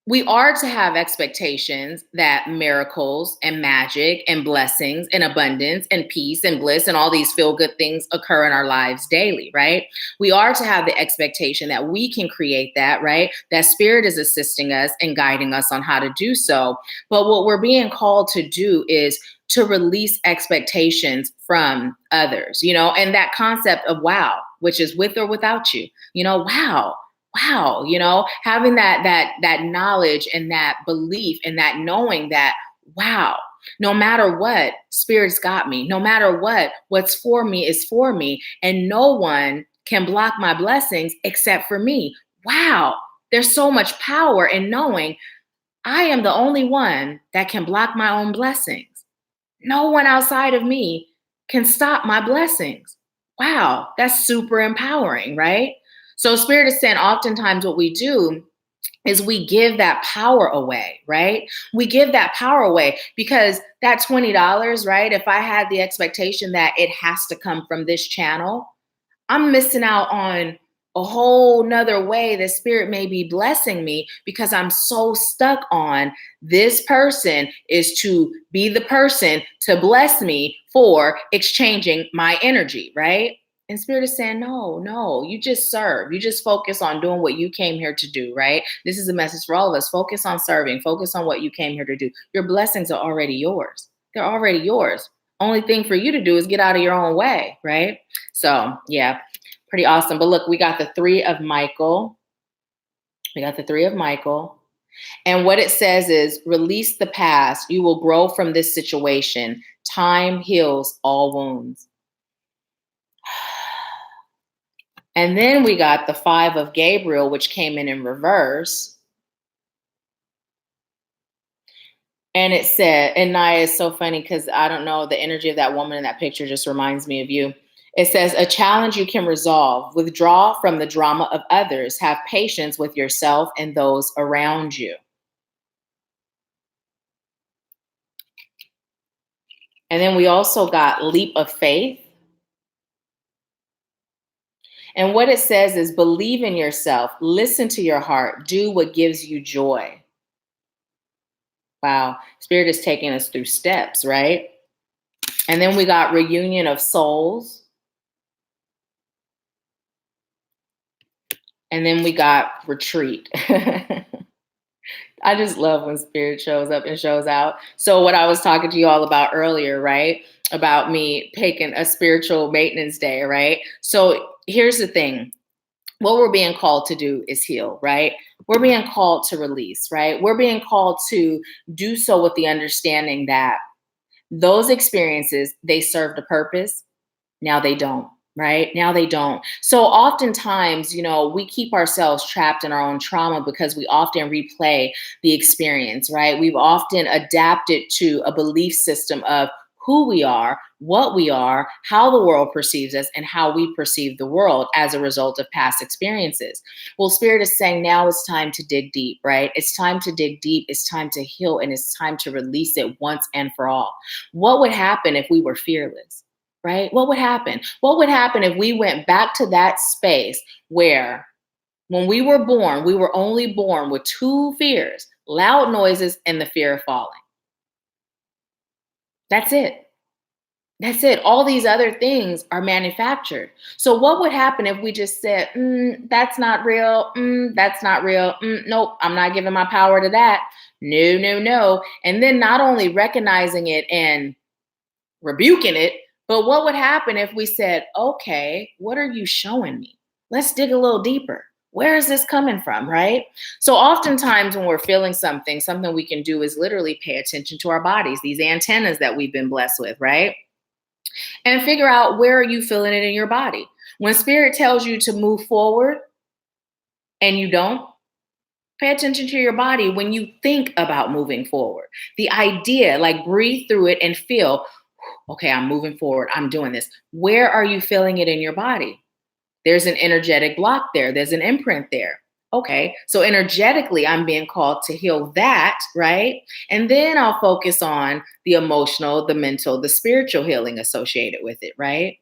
we are to have expectations that miracles and magic and blessings and abundance and peace and bliss and all these feel-good things occur in our lives daily, right? We are to have the expectation that we can create that, right? That Spirit is assisting us and guiding us on how to do so. But what we're being called to do is to release expectations from others, and that concept of wow, which is with or without you, wow, having that knowledge and that belief and that knowing that, wow, no matter what, Spirit's got me. No matter what's for me is for me. And no one can block my blessings except for me. Wow, there's so much power in knowing I am the only one that can block my own blessings. No one outside of me can stop my blessings. Wow, that's super empowering, right? So Spirit is saying oftentimes what we do is we give that power away, right? We give that power away because that $20, right? If I had the expectation that it has to come from this channel, I'm missing out on a whole nother way that Spirit may be blessing me because I'm so stuck on this person is to be the person to bless me for exchanging my energy, right? And Spirit is saying, no, you just serve. You just focus on doing what you came here to do, right? This is a message for all of us. Focus on serving. Focus on what you came here to do. Your blessings are already yours. They're already yours. Only thing for you to do is get out of your own way, right? So, yeah, pretty awesome. But look, we got the Three of Michael. And what it says is, release the past. You will grow from this situation. Time heals all wounds. And then we got the Five of Gabriel, which came in reverse. And it said, and Naya is so funny because I don't know, the energy of that woman in that picture just reminds me of you. It says, a challenge you can resolve. Withdraw from the drama of others. Have patience with yourself and those around you. And then we also got Leap of Faith. And what it says is, believe in yourself. Listen to your heart. Do what gives you joy. Wow. Spirit is taking us through steps, right? And then we got Reunion of Souls. And then we got Retreat. I just love when Spirit shows up and shows out. So what I was talking to you all about earlier, right? About me taking a spiritual maintenance day, right? So here's the thing. What we're being called to do is heal, right? We're being called to release, right? We're being called to do so with the understanding that those experiences, they served a purpose. Now they don't, right? Now they don't. So oftentimes, we keep ourselves trapped in our own trauma because we often replay the experience, right? We've often adapted to a belief system of who we are, what we are, how the world perceives us, and how we perceive the world as a result of past experiences. Well, Spirit is saying now it's time to dig deep, right? It's time to dig deep. It's time to heal, and it's time to release it once and for all. What would happen if we were fearless, right? What would happen? What would happen if we went back to that space where when we were only born with two fears, loud noises and the fear of falling? That's it. That's it. All these other things are manufactured. So what would happen if we just said, that's not real. That's not real. Nope, I'm not giving my power to that. No, no, no. And then not only recognizing it and rebuking it, but what would happen if we said, okay, what are you showing me? Let's dig a little deeper. Where is this coming from, right? So oftentimes when we're feeling something we can do is literally pay attention to our bodies, these antennas that we've been blessed with, right? And figure out where are you feeling it in your body. When Spirit tells you to move forward and you don't, pay attention to your body when you think about moving forward. The idea, like breathe through it and feel, okay, I'm moving forward. I'm doing this. Where are you feeling it in your body? There's an energetic block there. There's an imprint there. Okay, so energetically, I'm being called to heal that, right? And then I'll focus on the emotional, the mental, the spiritual healing associated with it, right?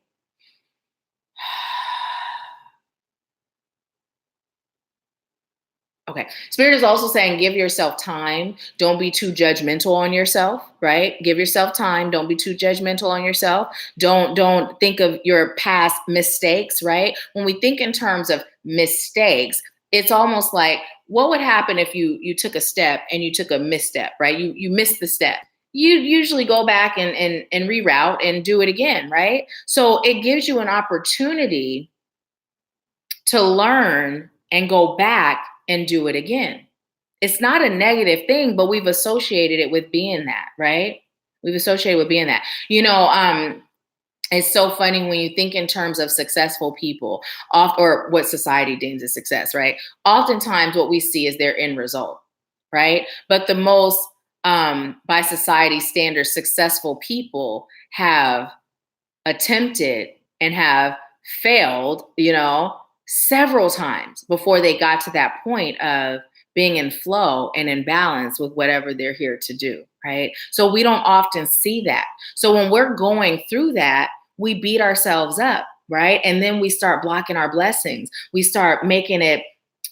Okay. Spirit is also saying give yourself time. Don't be too judgmental on yourself, right? Give yourself time. Don't be too judgmental on yourself. Don't think of your past mistakes, right? When we think in terms of mistakes, it's almost like what would happen if you took a step and you took a misstep, right? You missed the step. You usually go back and reroute and do it again, right? So it gives you an opportunity to learn and go back and do it again. It's not a negative thing, but we've associated it with being that, right? We've associated with being that. It's so funny when you think in terms of successful people, or what society deems as success, right? Oftentimes what we see is their end result, right? But the most, by society standards, successful people have attempted and have failed, several times before they got to that point of being in flow and in balance with whatever they're here to do, right? So we don't often see that. So when we're going through that, we beat ourselves up, right? And then we start blocking our blessings. We start making it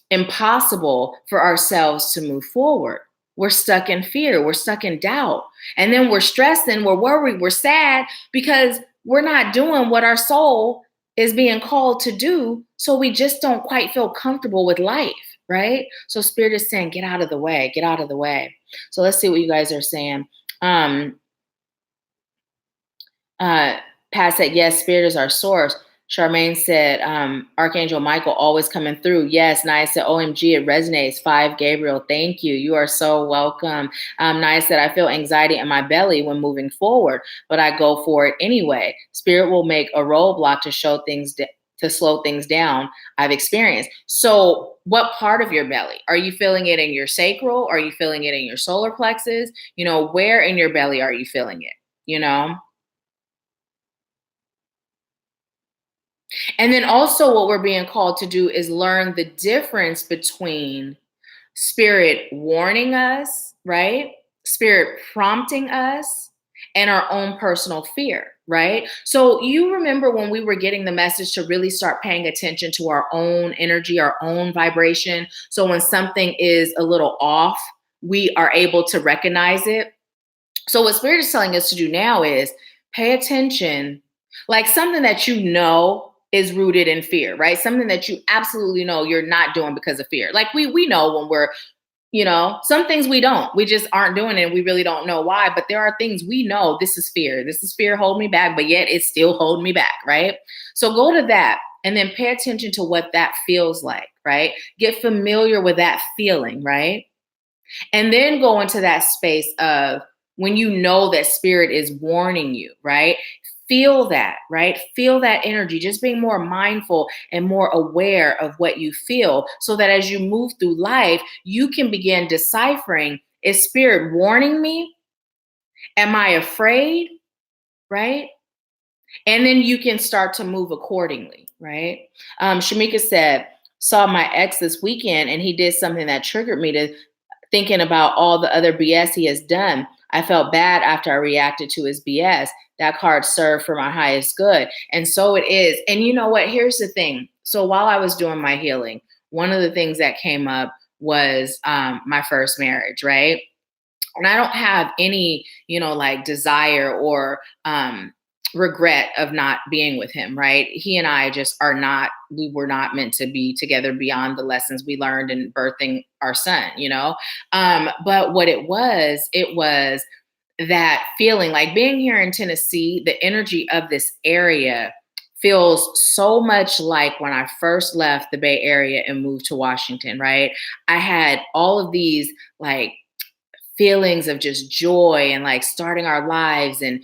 impossible for ourselves to move forward. We're stuck in fear. We're stuck in doubt. And then we're stressed and we're worried. We're sad because we're not doing what our soul is being called to do. So we just don't quite feel comfortable with life, right? So Spirit is saying, get out of the way, get out of the way. So let's see what you guys are saying. Pat said, yes, Spirit is our source. Charmaine said, Archangel Michael always coming through. Yes. Naya said, OMG, it resonates. 5, Gabriel, thank you. You are so welcome. Naya said, I feel anxiety in my belly when moving forward, but I go for it anyway. Spirit will make a roadblock to show things, to slow things down. I've experienced. So what part of your belly? Are you feeling it in your sacral? Are you feeling it in your solar plexus? Where in your belly are you feeling it? And then also what we're being called to do is learn the difference between Spirit warning us, right? Spirit prompting us and our own personal fear, right? So you remember when we were getting the message to really start paying attention to our own energy, our own vibration. So when something is a little off, we are able to recognize it. So what Spirit is telling us to do now is pay attention, like something that is rooted in fear, right? Something that you absolutely know you're not doing because of fear. Like we know when we're, some things we don't. We just aren't doing it and we really don't know why. But there are things we know this is fear. This is fear holding me back, but yet it's still holding me back, right? So go to that and then pay attention to what that feels like, right? Get familiar with that feeling, right? And then go into that space of when you know that Spirit is warning you, right? Feel that, right? Feel that energy, just being more mindful and more aware of what you feel so that as you move through life, you can begin deciphering, is Spirit warning me? Am I afraid? right? And then you can start to move accordingly, right? Shamika said, saw my ex this weekend and he did something that triggered me to thinking about all the other BS he has done. I felt bad after I reacted to his BS. That card served for my highest good. And so it is. And you know what? Here's the thing. So while I was doing my healing, one of the things that came up was my first marriage, right? And I don't have any, like desire or regret of not being with him, right? He and I just we were not meant to be together beyond the lessons we learned in birthing our son. But what it was that feeling like being here in Tennessee, the energy of this area feels so much like when I first left the Bay Area and moved to Washington, right? I had all of these like feelings of just joy and like starting our lives and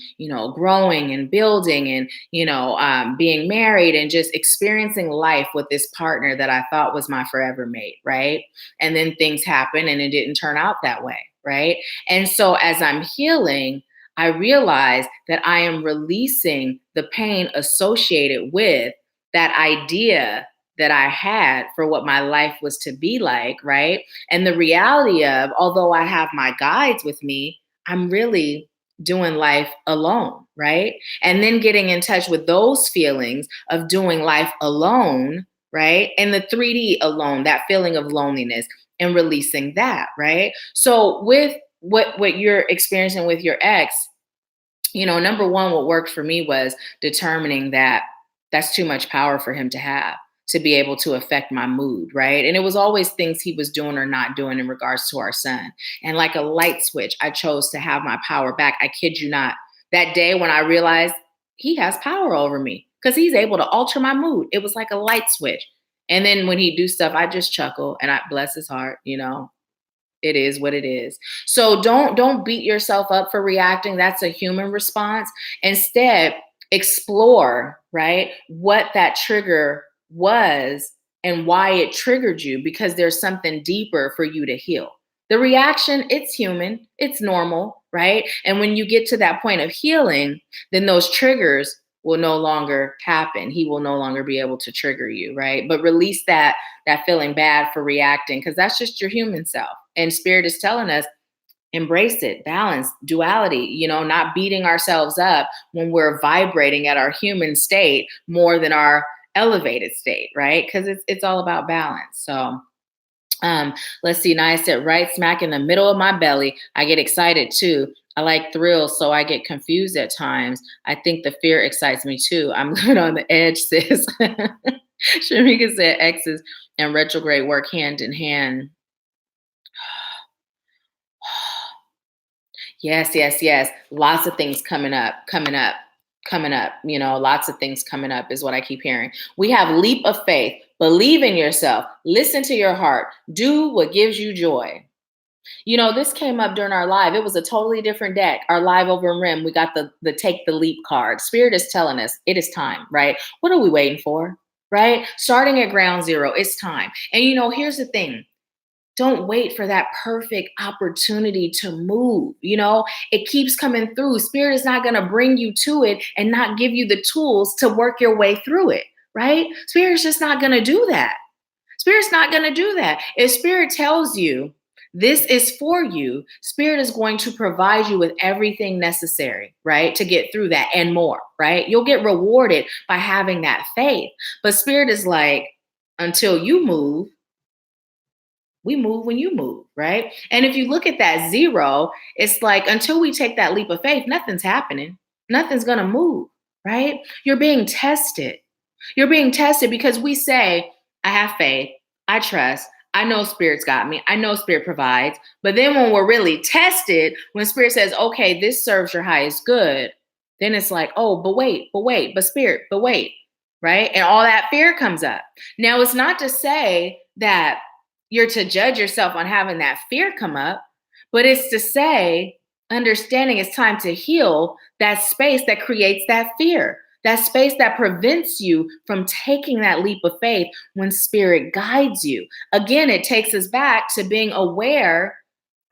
growing and building and being married and just experiencing life with this partner that I thought was my forever mate, right? And then things happen and it didn't turn out that way, right? And so as I'm healing, I realize that I am releasing the pain associated with that idea that I had for what my life was to be like, right? And the reality of, although I have my guides with me, I'm really doing life alone, right? And then getting in touch with those feelings of doing life alone, right? And the 3D alone, that feeling of loneliness and releasing that, right? So with what you're experiencing with your ex, number one, what worked for me was determining that that's too much power for him to have, to be able to affect my mood, right? And it was always things he was doing or not doing in regards to our son. And like a light switch, I chose to have my power back. I kid you not. That day when I realized he has power over me because he's able to alter my mood, it was like a light switch. And then when he do stuff, I just chuckle and I bless his heart, It is what it is. So don't beat yourself up for reacting. That's a human response. Instead, explore, right, what that trigger was and why it triggered you, because there's something deeper for you to heal. The reaction, it's human, it's normal, right? And when you get to that point of healing, then those triggers will no longer happen. He will no longer be able to trigger you, right? But release that feeling bad for reacting, because that's just your human self. And spirit is telling us, embrace it, balance, duality, not beating ourselves up when we're vibrating at our human state more than our elevated state, right? Because it's all about balance. So let's see. Naya said, right smack in the middle of my belly. I get excited too. I like thrills, so I get confused at times. I think the fear excites me too. I'm living on the edge, sis. Shamika said exes and retrograde work hand in hand. Yes. Lots of things coming up. Lots of things coming up is what I keep hearing. We have leap of faith. Believe in yourself. Listen to your heart. Do what gives you joy. This came up during our live. It was a totally different deck. Our live over in Rim, we got the take the leap card. Spirit is telling us it is time, right? What are we waiting for, right? Starting at ground zero, it's time. And here's the thing. Don't wait for that perfect opportunity to move. It keeps coming through. Spirit is not going to bring you to it and not give you the tools to work your way through it, right? Spirit's just not going to do that. Spirit's not going to do that. If Spirit tells you this is for you, Spirit is going to provide you with everything necessary, right? To get through that and more, right? You'll get rewarded by having that faith. But Spirit is like, until you move, we move when you move, right? And if you look at that zero, it's like until we take that leap of faith, nothing's happening. Nothing's going to move, right? You're being tested. You're being tested because we say, I have faith. I trust. I know Spirit's got me. I know Spirit provides. But then when we're really tested, when Spirit says, okay, this serves your highest good, then it's like, oh, but Spirit, but wait, right? And all that fear comes up. Now, it's not to say that you're to judge yourself on having that fear come up, but it's to say, understanding it's time to heal that space that creates that fear, that space that prevents you from taking that leap of faith when Spirit guides you. Again, it takes us back to being aware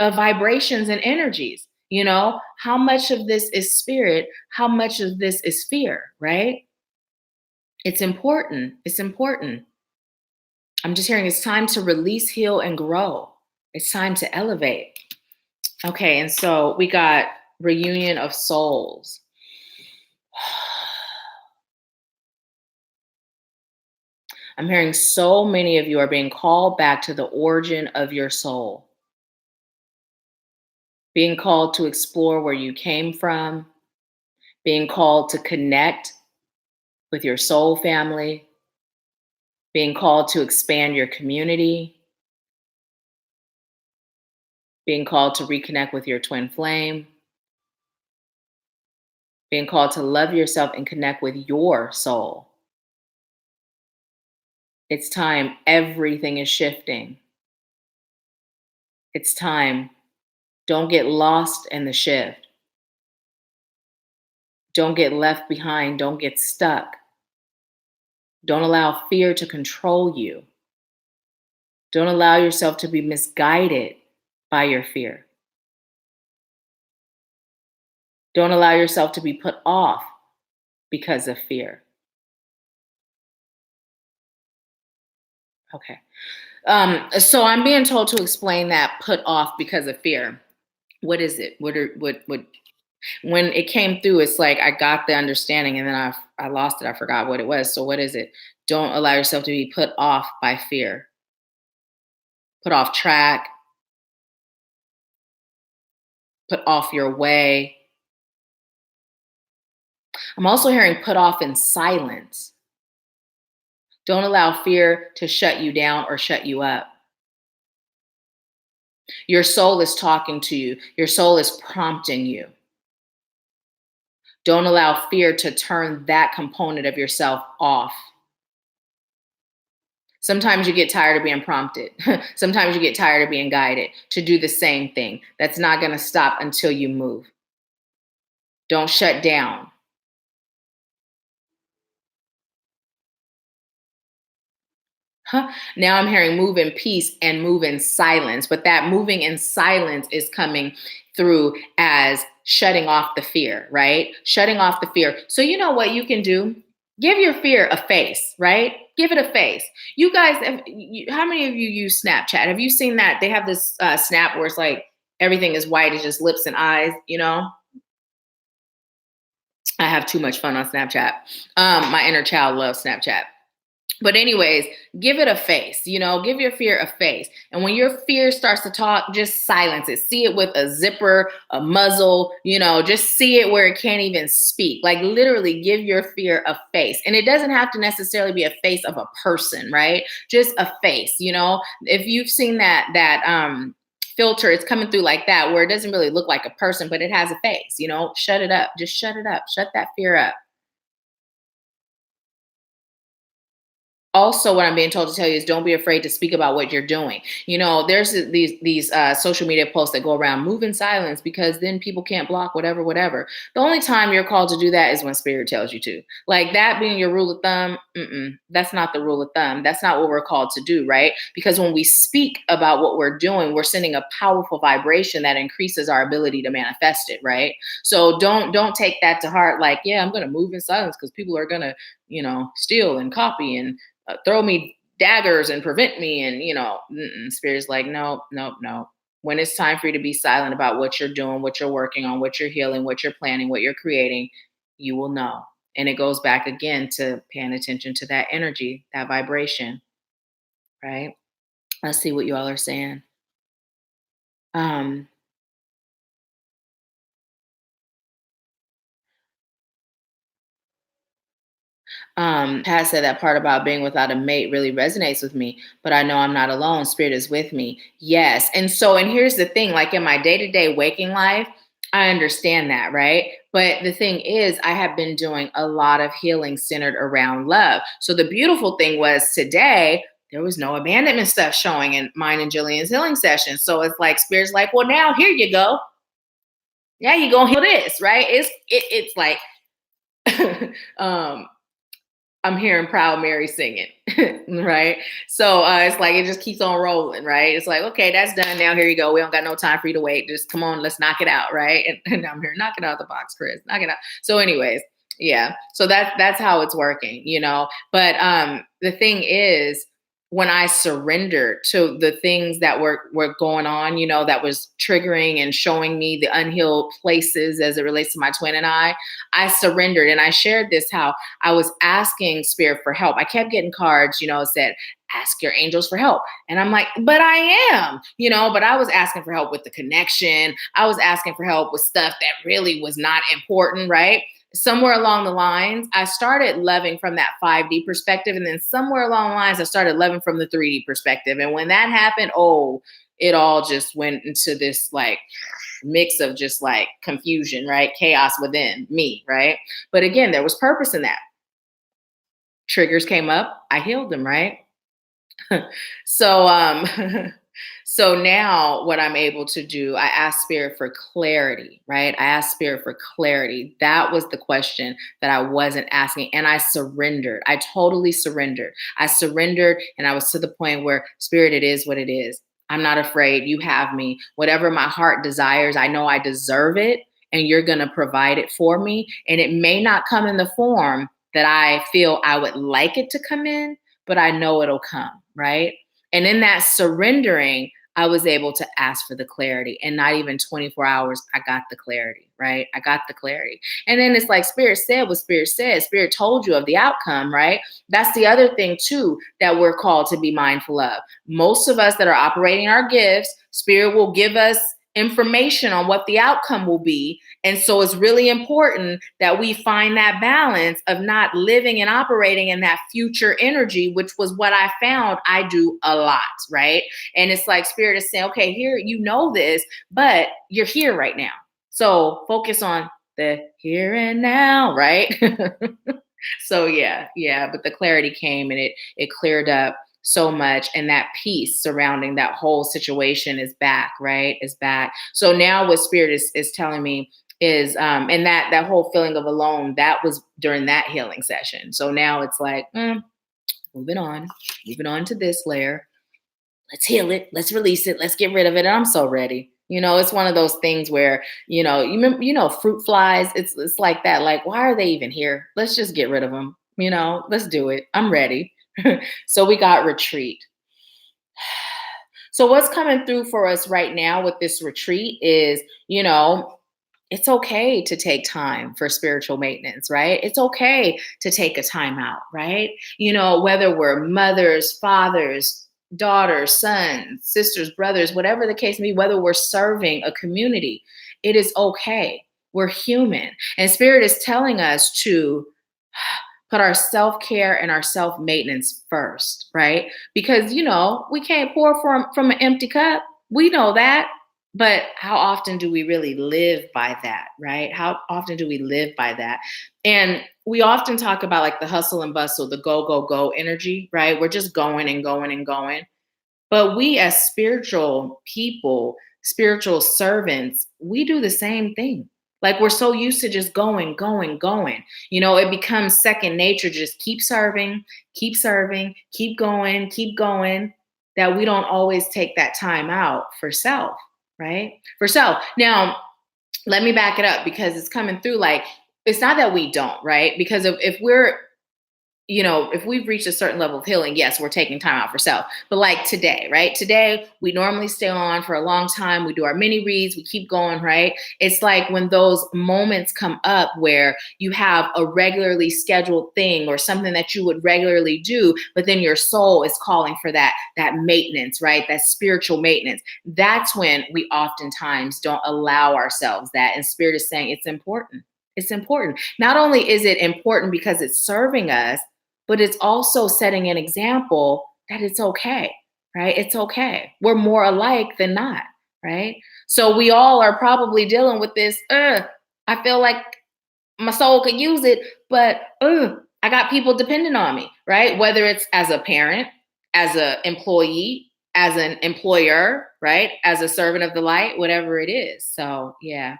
of vibrations and energies. How much of this is spirit? How much of this is fear, right? It's important. It's important. I'm just hearing it's time to release, heal, and grow. It's time to elevate. Okay, and so we got reunion of souls. I'm hearing so many of you are being called back to the origin of your soul, being called to explore where you came from, being called to connect with your soul family, being called to expand your community, being called to reconnect with your twin flame, being called to love yourself and connect with your soul. It's time. Everything is shifting. It's time. Don't get lost in the shift. Don't get left behind. Don't get stuck. Don't allow fear to control you. Don't allow yourself to be misguided by your fear. Don't allow yourself to be put off because of fear. Okay. So I'm being told to explain that put off because of fear. What is it? What when it came through, it's like I got the understanding and then I lost it. I forgot what it was. So what is it? Don't allow yourself to be put off by fear, put off track, put off your way. I'm also hearing put off in silence. Don't allow fear to shut you down or shut you up. Your soul is talking to you. Your soul is prompting you. Don't allow fear to turn that component of yourself off. Sometimes you get tired of being prompted. Sometimes you get tired of being guided to do the same thing. That's not going to stop until you move. Don't shut down. Now I'm hearing move in peace and move in silence, but that moving in silence is coming through as shutting off the fear, right? Shutting off the fear. So you know what you can do? Give your fear a face, right? Give it a face. You guys, how many of you use Snapchat? Have you seen that? They have this snap where it's like everything is white, it's just lips and eyes. I have too much fun on Snapchat. My inner child loves Snapchat. But anyways, give it a face, give your fear a face. And when your fear starts to talk, just silence it. See it with a zipper, a muzzle, just see it where it can't even speak. Like literally give your fear a face. And it doesn't have to necessarily be a face of a person, right? Just a face, If you've seen that filter, it's coming through like that, where it doesn't really look like a person, but it has a face, shut it up. Just shut it up. Shut that fear up. Also, what I'm being told to tell you is don't be afraid to speak about what you're doing. There's these social media posts that go around, move in silence because then people can't block whatever, whatever. The only time you're called to do that is when spirit tells you to. Like that being your rule of thumb, that's not the rule of thumb. That's not what we're called to do, right? Because when we speak about what we're doing, we're sending a powerful vibration that increases our ability to manifest it, right? So don't take that to heart. Like, yeah, I'm going to move in silence because people are going to, steal and copy and throw me daggers and prevent me. And, Spirit's like, no, no, no. When it's time for you to be silent about what you're doing, what you're working on, what you're healing, what you're planning, what you're creating, you will know. And it goes back again to paying attention to that energy, that vibration, right? Let's see what you all are saying. Pat said that part about being without a mate really resonates with me, but I know I'm not alone. Spirit is with me. Yes. And here's the thing, like in my day-to-day waking life, I understand that, right? But the thing is, I have been doing a lot of healing centered around love. So the beautiful thing was today, there was no abandonment stuff showing in mine and Jillian's healing session. So it's like Spirit's like, well, now here you go. Now you gonna heal this, right? It's like I'm hearing Proud Mary singing, right? So it's like it just keeps on rolling, right? It's like, okay, that's done now. Here you go. We don't got no time for you to wait. Just come on, let's knock it out, right? And I'm here, knock it out of the box, Chris, knock it out. So, anyways, yeah. So that's how it's working, you know. But the thing is, when I surrendered to the things that were going on, you know, that was triggering and showing me the unhealed places as it relates to my twin and I surrendered. And I shared this how I was asking spirit for help. I kept getting cards, you know, it said, ask your angels for help. And I'm like, but I am, you know, but I was asking for help with the connection. I was asking for help with stuff that really was not important, right? Somewhere along the lines, I started loving from that 5D perspective. And then somewhere along the lines, I started loving from the 3D perspective. And when that happened, oh, it all just went into this like mix of just like confusion, right? Chaos within me, right? But again, there was purpose in that. Triggers came up, I healed them, right? So so now what I'm able to do, I ask spirit for clarity, right? I asked spirit for clarity. That was the question that I wasn't asking. And I surrendered. I totally surrendered. I surrendered and I was to the point where spirit, it is what it is. I'm not afraid. You have me. Whatever my heart desires, I know I deserve it and you're going to provide it for me. And it may not come in the form that I feel I would like it to come in, but I know it'll come, right? And in that surrendering, I was able to ask for the clarity. And not even 24 hours, I got the clarity, right? I got the clarity. And then it's like Spirit said what Spirit said. Spirit told you of the outcome, right? That's the other thing, too, that we're called to be mindful of. Most of us that are operating our gifts, Spirit will give us information on what the outcome will be. And so it's really important that we find that balance of not living and operating in that future energy, which was what I found I do a lot, right? And it's like spirit is saying, okay, here, you know this, but you're here right now. So focus on the here and now, right? So yeah, but the clarity came and it cleared up so much, and that peace surrounding that whole situation is back, right? Is back. So now what spirit is telling me is and that whole feeling of alone, that was during that healing session. So now it's like moving on to this layer. Let's heal it, let's release it, let's get rid of it. And I'm so ready. You know, it's one of those things where, you know, fruit flies, it's like that. Like, why are they even here? Let's just get rid of them. You know, let's do it. I'm ready. So we got retreat. So what's coming through for us right now with this retreat is, you know, it's okay to take time for spiritual maintenance, right? It's okay to take a time out, right? You know, whether we're mothers, fathers, daughters, sons, sisters, brothers, whatever the case may be, whether we're serving a community, it is okay. We're human. And Spirit is telling us to put our self-care and our self-maintenance first, right? Because, you know, we can't pour from an empty cup. We know that. But how often do we really live by that, right? How often do we live by that? And we often talk about like the hustle and bustle, the go, go, go energy, right? We're just going and going and going. But we as spiritual people, spiritual servants, we do the same thing. Like we're so used to just going, going, going. You know, it becomes second nature. Just keep serving, keep going, that we don't always take that time out for self, right? For self. Now, let me back it up because it's coming through like, it's not that we don't, right? Because if we're, you know, if we've reached a certain level of healing, yes, we're taking time out for self. But like today, right? Today, we normally stay on for a long time. We do our mini reads, we keep going, right? It's like when those moments come up where you have a regularly scheduled thing or something that you would regularly do, but then your soul is calling for that maintenance, right? That spiritual maintenance. That's when we oftentimes don't allow ourselves that. And Spirit is saying it's important. It's important. Not only is it important because it's serving us, but it's also setting an example that it's okay, right? It's okay. We're more alike than not, right? So we all are probably dealing with this, I feel like my soul could use it, but I got people depending on me, right? Whether it's as a parent, as an employee, as an employer, right? As a servant of the light, whatever it is. So yeah.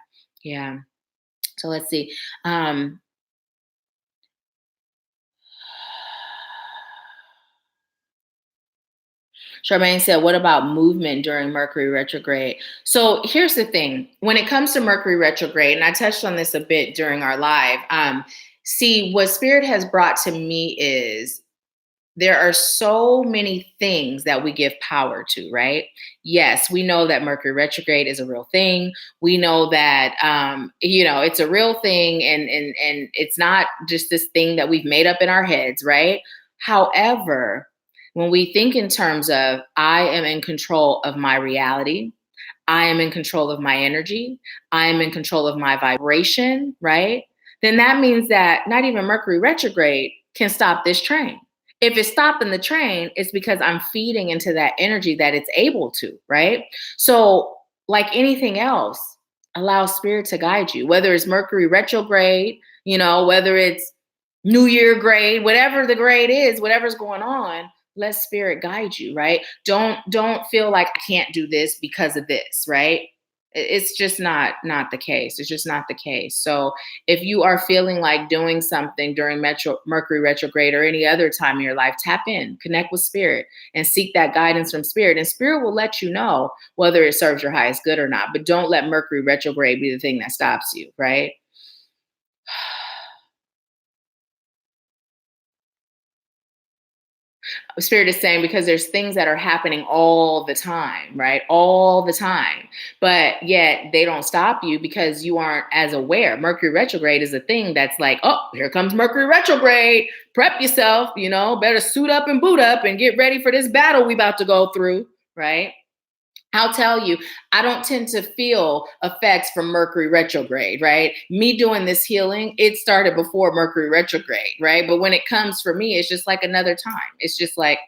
So let's see. Charmaine said, what about movement during Mercury retrograde? So here's the thing. When it comes to Mercury retrograde, and I touched on this a bit during our live, see, what Spirit has brought to me is there are so many things that we give power to, right? Yes, we know that Mercury retrograde is a real thing. We know that it's a real thing, and it's not just this thing that we've made up in our heads, right? However, when we think in terms of I am in control of my reality, I am in control of my energy, I am in control of my vibration, right? Then that means that not even Mercury retrograde can stop this train. If it's stopping the train, it's because I'm feeding into that energy that it's able to, right? So, like anything else, allow spirit to guide you, whether it's Mercury retrograde, whether it's New Year grade, whatever the grade is, whatever's going on, let spirit guide you, right? Don't feel like I can't do this because of this, right? It's just not the case. It's just not the case. So if you are feeling like doing something during Mercury retrograde or any other time in your life, tap in, connect with spirit, and seek that guidance from spirit. And spirit will let you know whether it serves your highest good or not. But don't let Mercury retrograde be the thing that stops you, right? Spirit is saying because there's things that are happening all the time, right? All the time. But yet they don't stop you because you aren't as aware. Mercury retrograde is a thing that's like, oh, here comes Mercury retrograde. Prep yourself, better suit up and boot up and get ready for this battle we about to go through, right? I'll tell you, I don't tend to feel effects from Mercury retrograde, right? Me doing this healing, it started before Mercury retrograde, right? But when it comes for me, it's just like another time. It's just like,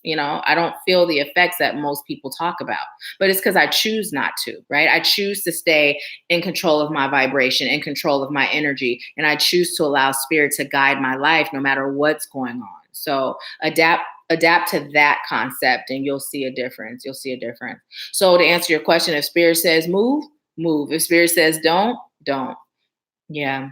I don't feel the effects that most people talk about, but it's because I choose not to, right? I choose to stay in control of my vibration, in control of my energy, and I choose to allow spirit to guide my life no matter what's going on. So adapt to that concept and you'll see a difference. You'll see a difference. So to answer your question, if spirit says move, move. If spirit says don't. Yeah.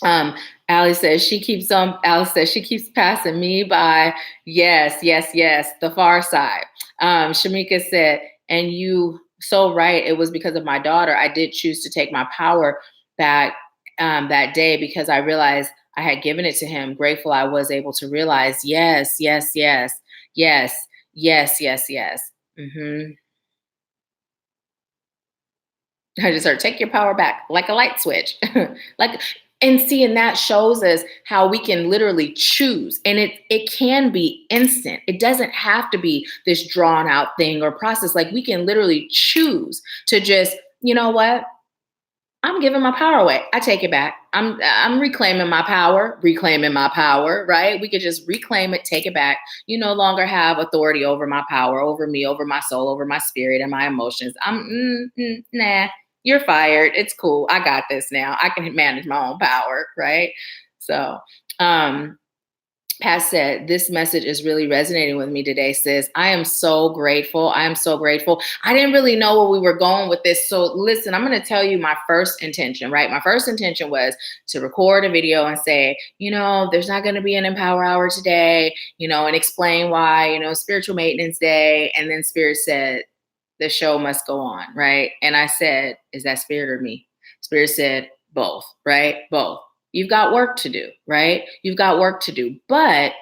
Alice says she keeps passing me by. Yes, yes, yes. The far side. Shamika said, and you so right. It was because of my daughter. I did choose to take my power back that day because I realized I had given it to him. Grateful I was able to realize, yes, yes, yes, yes, yes, yes, yes. Mm-hmm. I just heard take your power back like a light switch. like and see, and that shows us how we can literally choose. And it can be instant. It doesn't have to be this drawn out thing or process. Like we can literally choose to just, you know what? I'm giving my power away. I take it back. I'm reclaiming my power, right? We could just reclaim it, take it back. You no longer have authority over my power, over me, over my soul, over my spirit and my emotions. Nah, you're fired. It's cool. I got this now. I can manage my own power, right? So, Pat said, this message is really resonating with me today, sis. I am so grateful. I am so grateful. I didn't really know where we were going with this. So listen, I'm going to tell you my first intention, right? My first intention was to record a video and say, there's not going to be an Empower Hour today, and explain why, spiritual maintenance day. And then Spirit said, the show must go on, right? And I said, is that Spirit or me? Spirit said, both, right? Both. You've got work to do, right? You've got work to do, but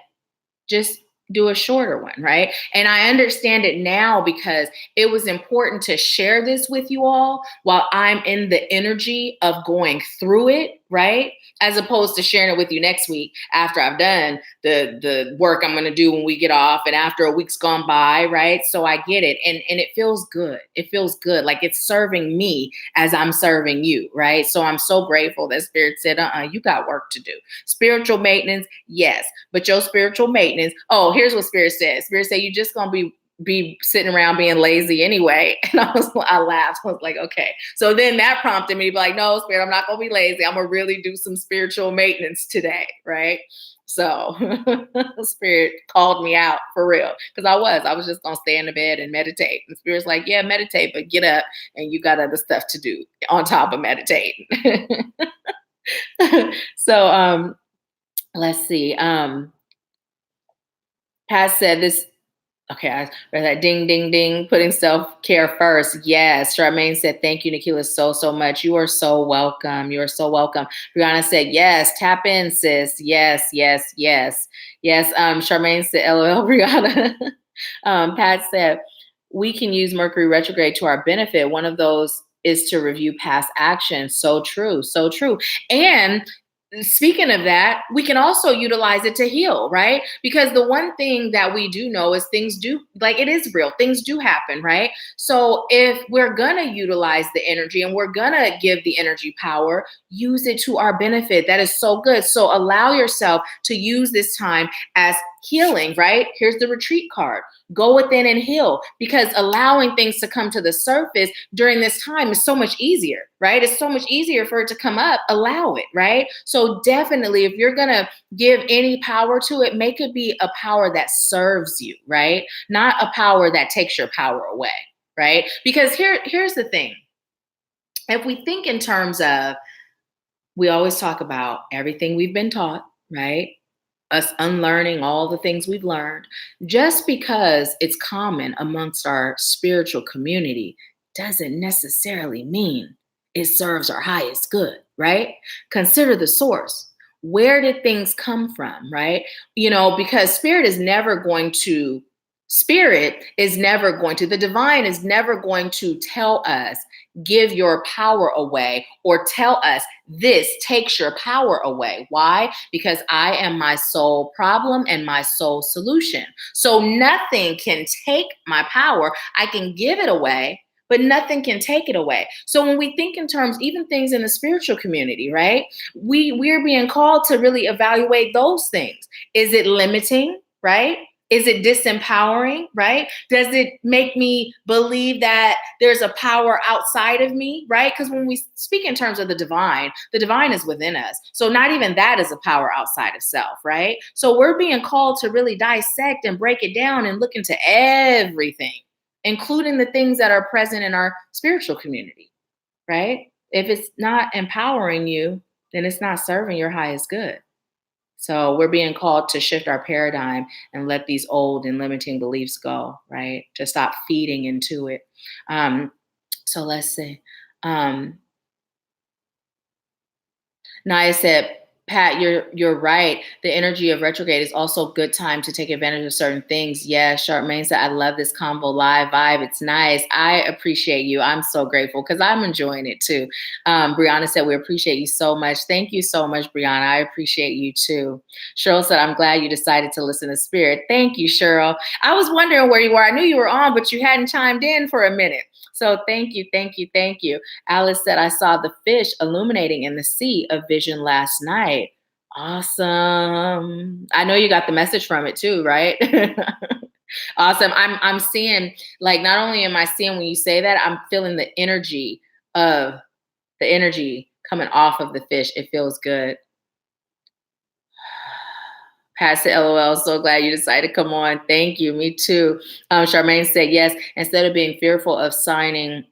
just do a shorter one, right? And I understand it now because it was important to share this with you all while I'm in the energy of going through it, right? As opposed to sharing it with you next week after I've done the work I'm going to do when we get off and after a week's gone by, right? So I get it. And it feels good. It feels good. Like it's serving me as I'm serving you, right? So I'm so grateful that Spirit said, you got work to do. Spiritual maintenance, yes. But your spiritual maintenance, here's what Spirit said. Spirit said, you just going to be sitting around being lazy anyway. And I laughed. I was like, okay. So then that prompted me to be like, no, Spirit, I'm not going to be lazy. I'm going to really do some spiritual maintenance today. Right. So Spirit called me out for real. Cause I was just going to stay in the bed and meditate. And Spirit's like, yeah, meditate, but get up and you got other stuff to do on top of meditating. So, let's see. Pat said this Okay, I read that ding, ding, ding, putting self-care first. Yes. Charmaine said, thank you, Nahkila, so much. You are so welcome. You are so welcome. Brianna said, yes, tap in, sis. Yes, yes, yes. Yes. Charmaine said, LOL, Brianna. Pat said, we can use Mercury retrograde to our benefit. One of those is to review past actions. So true. So true. And speaking of that, we can also utilize it to heal, right? Because the one thing that we do know is things do, like, it is real, things do happen, right? So if we're gonna utilize the energy and we're gonna give the energy power, use it to our benefit. That is so good. So allow yourself to use this time as healing, right? Here's the retreat card. Go within and heal, because allowing things to come to the surface during this time is so much easier, right? It's so much easier for it to come up. Allow it, right? So definitely, if you're going to give any power to it, make it be a power that serves you, right? Not a power that takes your power away, right? Because here's the thing. If we think in terms of, we always talk about everything we've been taught, right? Us unlearning all the things we've learned. Just because it's common amongst our spiritual community doesn't necessarily mean it serves our highest good, right? Consider the source. Where did things come from, right? Because the divine is never going to tell us, give your power away, or tell us this takes your power away. Why? Because I am my sole problem and my sole solution. So nothing can take my power. I can give it away, but nothing can take it away. So when we think in terms, even things in the spiritual community, right? We're being called to really evaluate those things. Is it limiting, right? Is it disempowering, right? Does it make me believe that there's a power outside of me, right? Because when we speak in terms of the divine is within us. So not even that is a power outside of self, right? So we're being called to really dissect and break it down and look into everything, including the things that are present in our spiritual community, right? If it's not empowering you, then it's not serving your highest good. So we're being called to shift our paradigm and let these old and limiting beliefs go, right? To stop feeding into it. So let's see. Naya said, Pat, you're right. The energy of retrograde is also a good time to take advantage of certain things. Yeah, Charmaine said, I love this Convo Live vibe. It's nice. I appreciate you. I'm so grateful because I'm enjoying it too. Brianna said, we appreciate you so much. Thank you so much, Brianna. I appreciate you too. Cheryl said, I'm glad you decided to listen to Spirit. Thank you, Cheryl. I was wondering where you were. I knew you were on, but you hadn't chimed in for a minute. So thank you, thank you, thank you. Alice said, I saw the fish illuminating in the sea of vision last night. Awesome. I know you got the message from it too, right? Awesome. I'm seeing, like, not only am I seeing when you say that, I'm feeling the energy coming off of the fish. It feels good. Pat said, LOL, so glad you decided to come on. Thank you. Me too. Charmaine said, yes, instead of being fearful of signing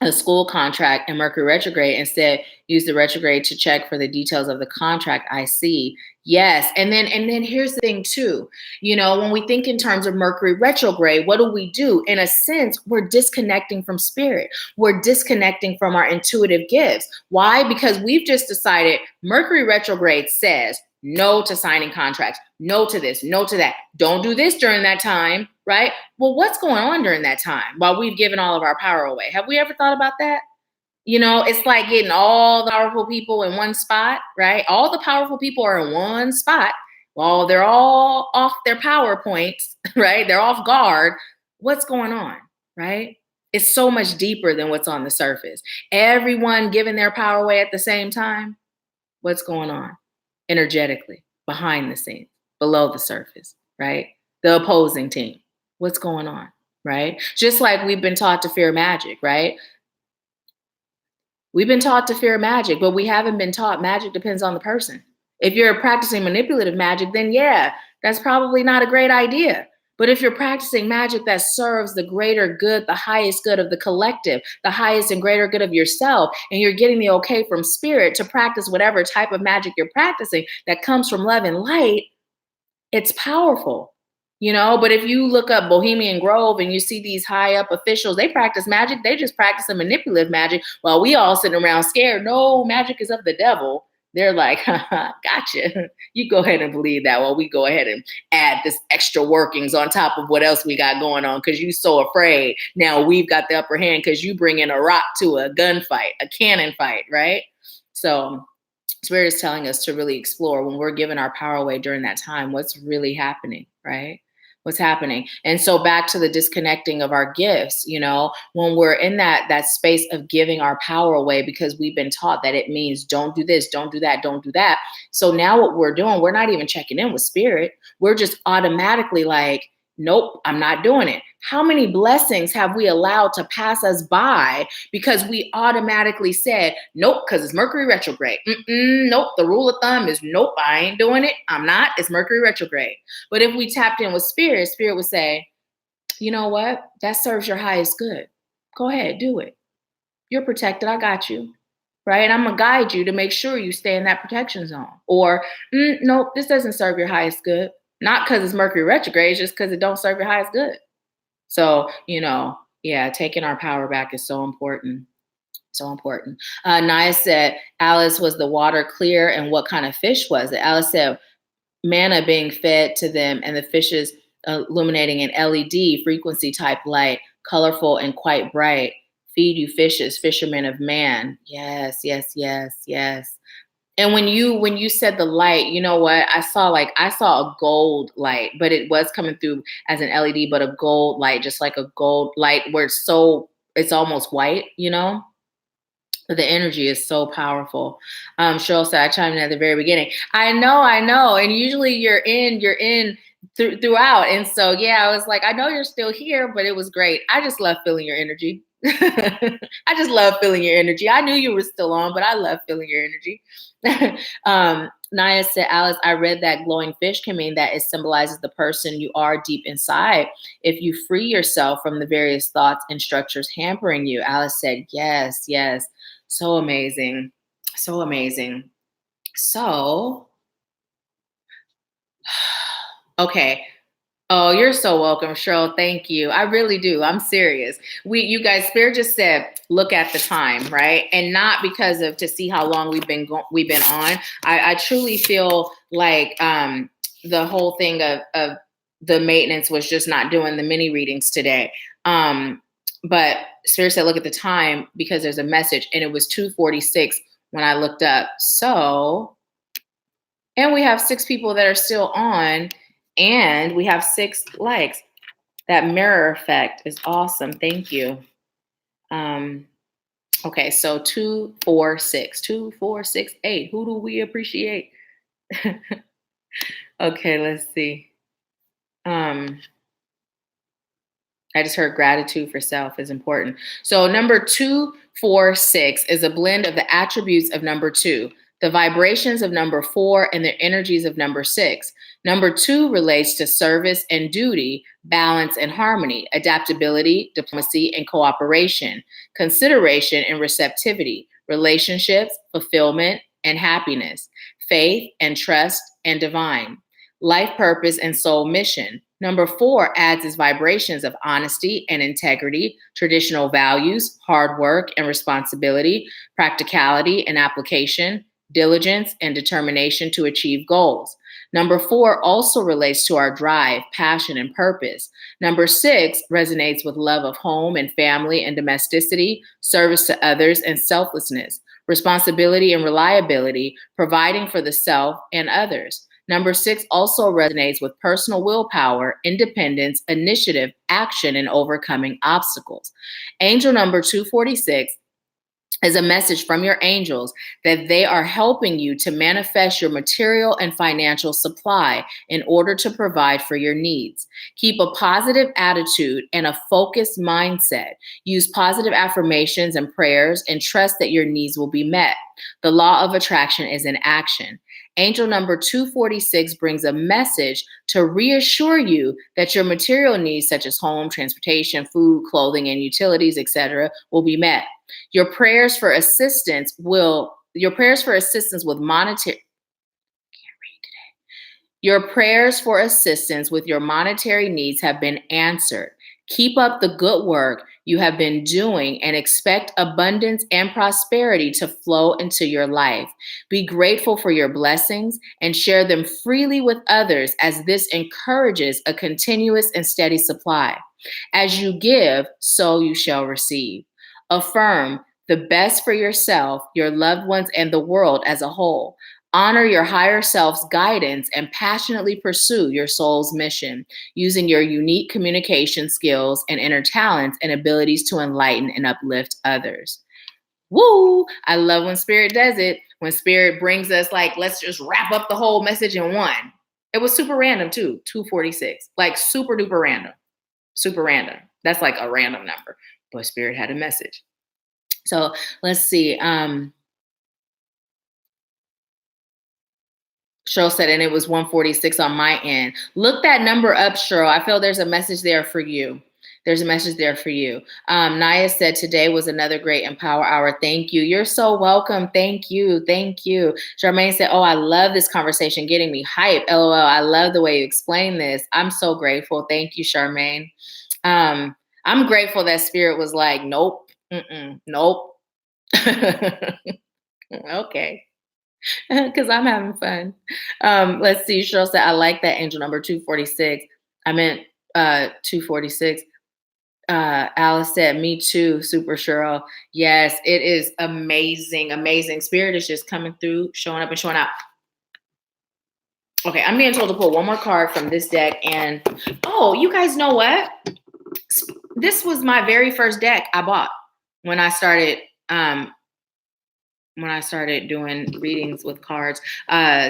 a school contract in Mercury retrograde, instead use the retrograde to check for the details of the contract. I see. Yes. And then here's the thing too. When we think in terms of Mercury retrograde, what do? In a sense, we're disconnecting from spirit. We're disconnecting from our intuitive gifts. Why? Because we've just decided Mercury retrograde says no to signing contracts, no to this, no to that. Don't do this during that time, right? Well, what's going on during that time while we've given all of our power away? Have we ever thought about that? It's like getting all the powerful people in one spot, right? All the powerful people are in one spot. Well, they're all off their power points, right? They're off guard. What's going on, right? It's so much deeper than what's on the surface. Everyone giving their power away at the same time. What's going on? Energetically, behind the scenes, below the surface, right? The opposing team. What's going on, right? Just like we've been taught to fear magic, right? We've been taught to fear magic, but we haven't been taught magic depends on the person. If you're practicing manipulative magic, then yeah, that's probably not a great idea. But if you're practicing magic that serves the greater good, the highest good of the collective, the highest and greater good of yourself, and you're getting the okay from spirit to practice whatever type of magic you're practicing that comes from love and light, it's powerful. But if you look up Bohemian Grove and you see these high up officials, they practice magic. They just practice a manipulative magic while we all sitting around scared. No, magic is of the devil. They're like, haha, gotcha. You go ahead and believe that while we go ahead and add this extra workings on top of what else we got going on because you so afraid. Now we've got the upper hand because you bring in a rock to a gunfight, a cannon fight, right? So Spirit is telling us to really explore when we're giving our power away during that time, what's really happening, right? What's happening. And so back to the disconnecting of our gifts, when we're in that space of giving our power away because we've been taught that it means don't do this, don't do that, don't do that. So now what we're doing, we're not even checking in with spirit. We're just automatically like, nope, I'm not doing it. How many blessings have we allowed to pass us by because we automatically said, nope, because it's Mercury retrograde. Nope, the rule of thumb is nope, I ain't doing it. I'm not. It's Mercury retrograde. But if we tapped in with spirit, spirit would say, you know what? That serves your highest good. Go ahead, do it. You're protected. I got you. Right. And I'm going to guide you to make sure you stay in that protection zone. Or, nope, this doesn't serve your highest good. Not because it's Mercury retrograde, just because it don't serve your highest good. So, taking our power back is so important. So important. Naya said, Alice, was the water clear and what kind of fish was it? Alice said, manna being fed to them and the fishes illuminating an LED frequency type light, colorful and quite bright. Feed you fishes, fishermen of man. Yes, yes, yes, yes. And when you said the light, you know what? I saw a gold light, but it was coming through as an LED, but a gold light, just like a gold light where it's almost white, But the energy is so powerful. Cheryl said, I chimed in at the very beginning. I know. And usually you're in throughout. And so, yeah, I was like, I know you're still here, but it was great. I just love feeling your energy. I just love feeling your energy. I knew you were still on, but I love feeling your energy. Naya said, Alice, I read that glowing fish can mean that it symbolizes the person you are deep inside. If you free yourself from the various thoughts and structures hampering you. Alice said, yes, yes. So amazing. So amazing. So, okay. Oh, you're so welcome, Cheryl. Thank you. I really do. I'm serious. You guys, Spirit just said, look at the time, right? And not because of to see how long we've been on. I truly feel like the whole thing of the maintenance was just not doing the mini readings today. But Spirit said, look at the time because there's a message, and it was 2:46 when I looked up. So, and we have 6 people that are still on. And we have 6 likes. That mirror effect is awesome. Thank you. Okay, so 2, 4, 6. 2, 4, 6, 8. Who do we appreciate? Okay, let's see. I just heard gratitude for self is important. So number 2, 4, 6 is a blend of the attributes of number 2, the vibrations of number 4, and the energies of number 6. Number 2 relates to service and duty, balance and harmony, adaptability, diplomacy, and cooperation, consideration and receptivity, relationships, fulfillment, and happiness, faith and trust and divine, life purpose and soul mission. Number 4 adds its vibrations of honesty and integrity, traditional values, hard work and responsibility, practicality and application, diligence and determination to achieve goals. Number 4 also relates to our drive, passion, and purpose. Number 6 resonates with love of home and family and domesticity, service to others, and selflessness, responsibility and reliability, providing for the self and others. Number 6 also resonates with personal willpower, independence, initiative, action, and overcoming obstacles. Angel number 246 is a message from your angels that they are helping you to manifest your material and financial supply in order to provide for your needs. Keep a positive attitude and a focused mindset. Use positive affirmations and prayers and trust that your needs will be met. The law of attraction is in action. Angel number 246 brings a message to reassure you that your material needs, such as home, transportation, food, clothing, and utilities, etc., will be met. Your prayers for assistance with monetary Your prayers for assistance with your monetary needs have been answered. Keep up the good work you have been doing and expect abundance and prosperity to flow into your life. Be grateful for your blessings and share them freely with others, as this encourages a continuous and steady supply. As you give, so you shall receive. Affirm the best for yourself, your loved ones, and the world as a whole. Honor your higher self's guidance and passionately pursue your soul's mission, using your unique communication skills and inner talents and abilities to enlighten and uplift others. Woo! I love when Spirit does it. When Spirit brings us, like, let's just wrap up the whole message in one. It was super random too, 246. Like, super duper random. Super random. That's like a random number. But Spirit had a message. So let's see. Cheryl said, and it was 146 on my end. Look that number up, Cheryl. I feel there's a message there for you. There's a message there for you. Naya said, today was another great Empower Hour. Thank you. You're so welcome. Thank you. Thank you. Charmaine said, oh, I love this conversation, getting me hype. LOL. I love the way you explain this. I'm so grateful. Thank you, Charmaine. I'm grateful that Spirit was like, nope, nope. Okay. Because I'm having fun. Let's see. Cheryl said, I like that angel number 246. I meant 246. Alice said, me too, Super Cheryl. Yes, it is amazing. Amazing. Spirit is just coming through, showing up and showing out. Okay, I'm being told to pull one more card from this deck. And, oh, you guys know what? This was my very first deck I bought when I started doing readings with cards.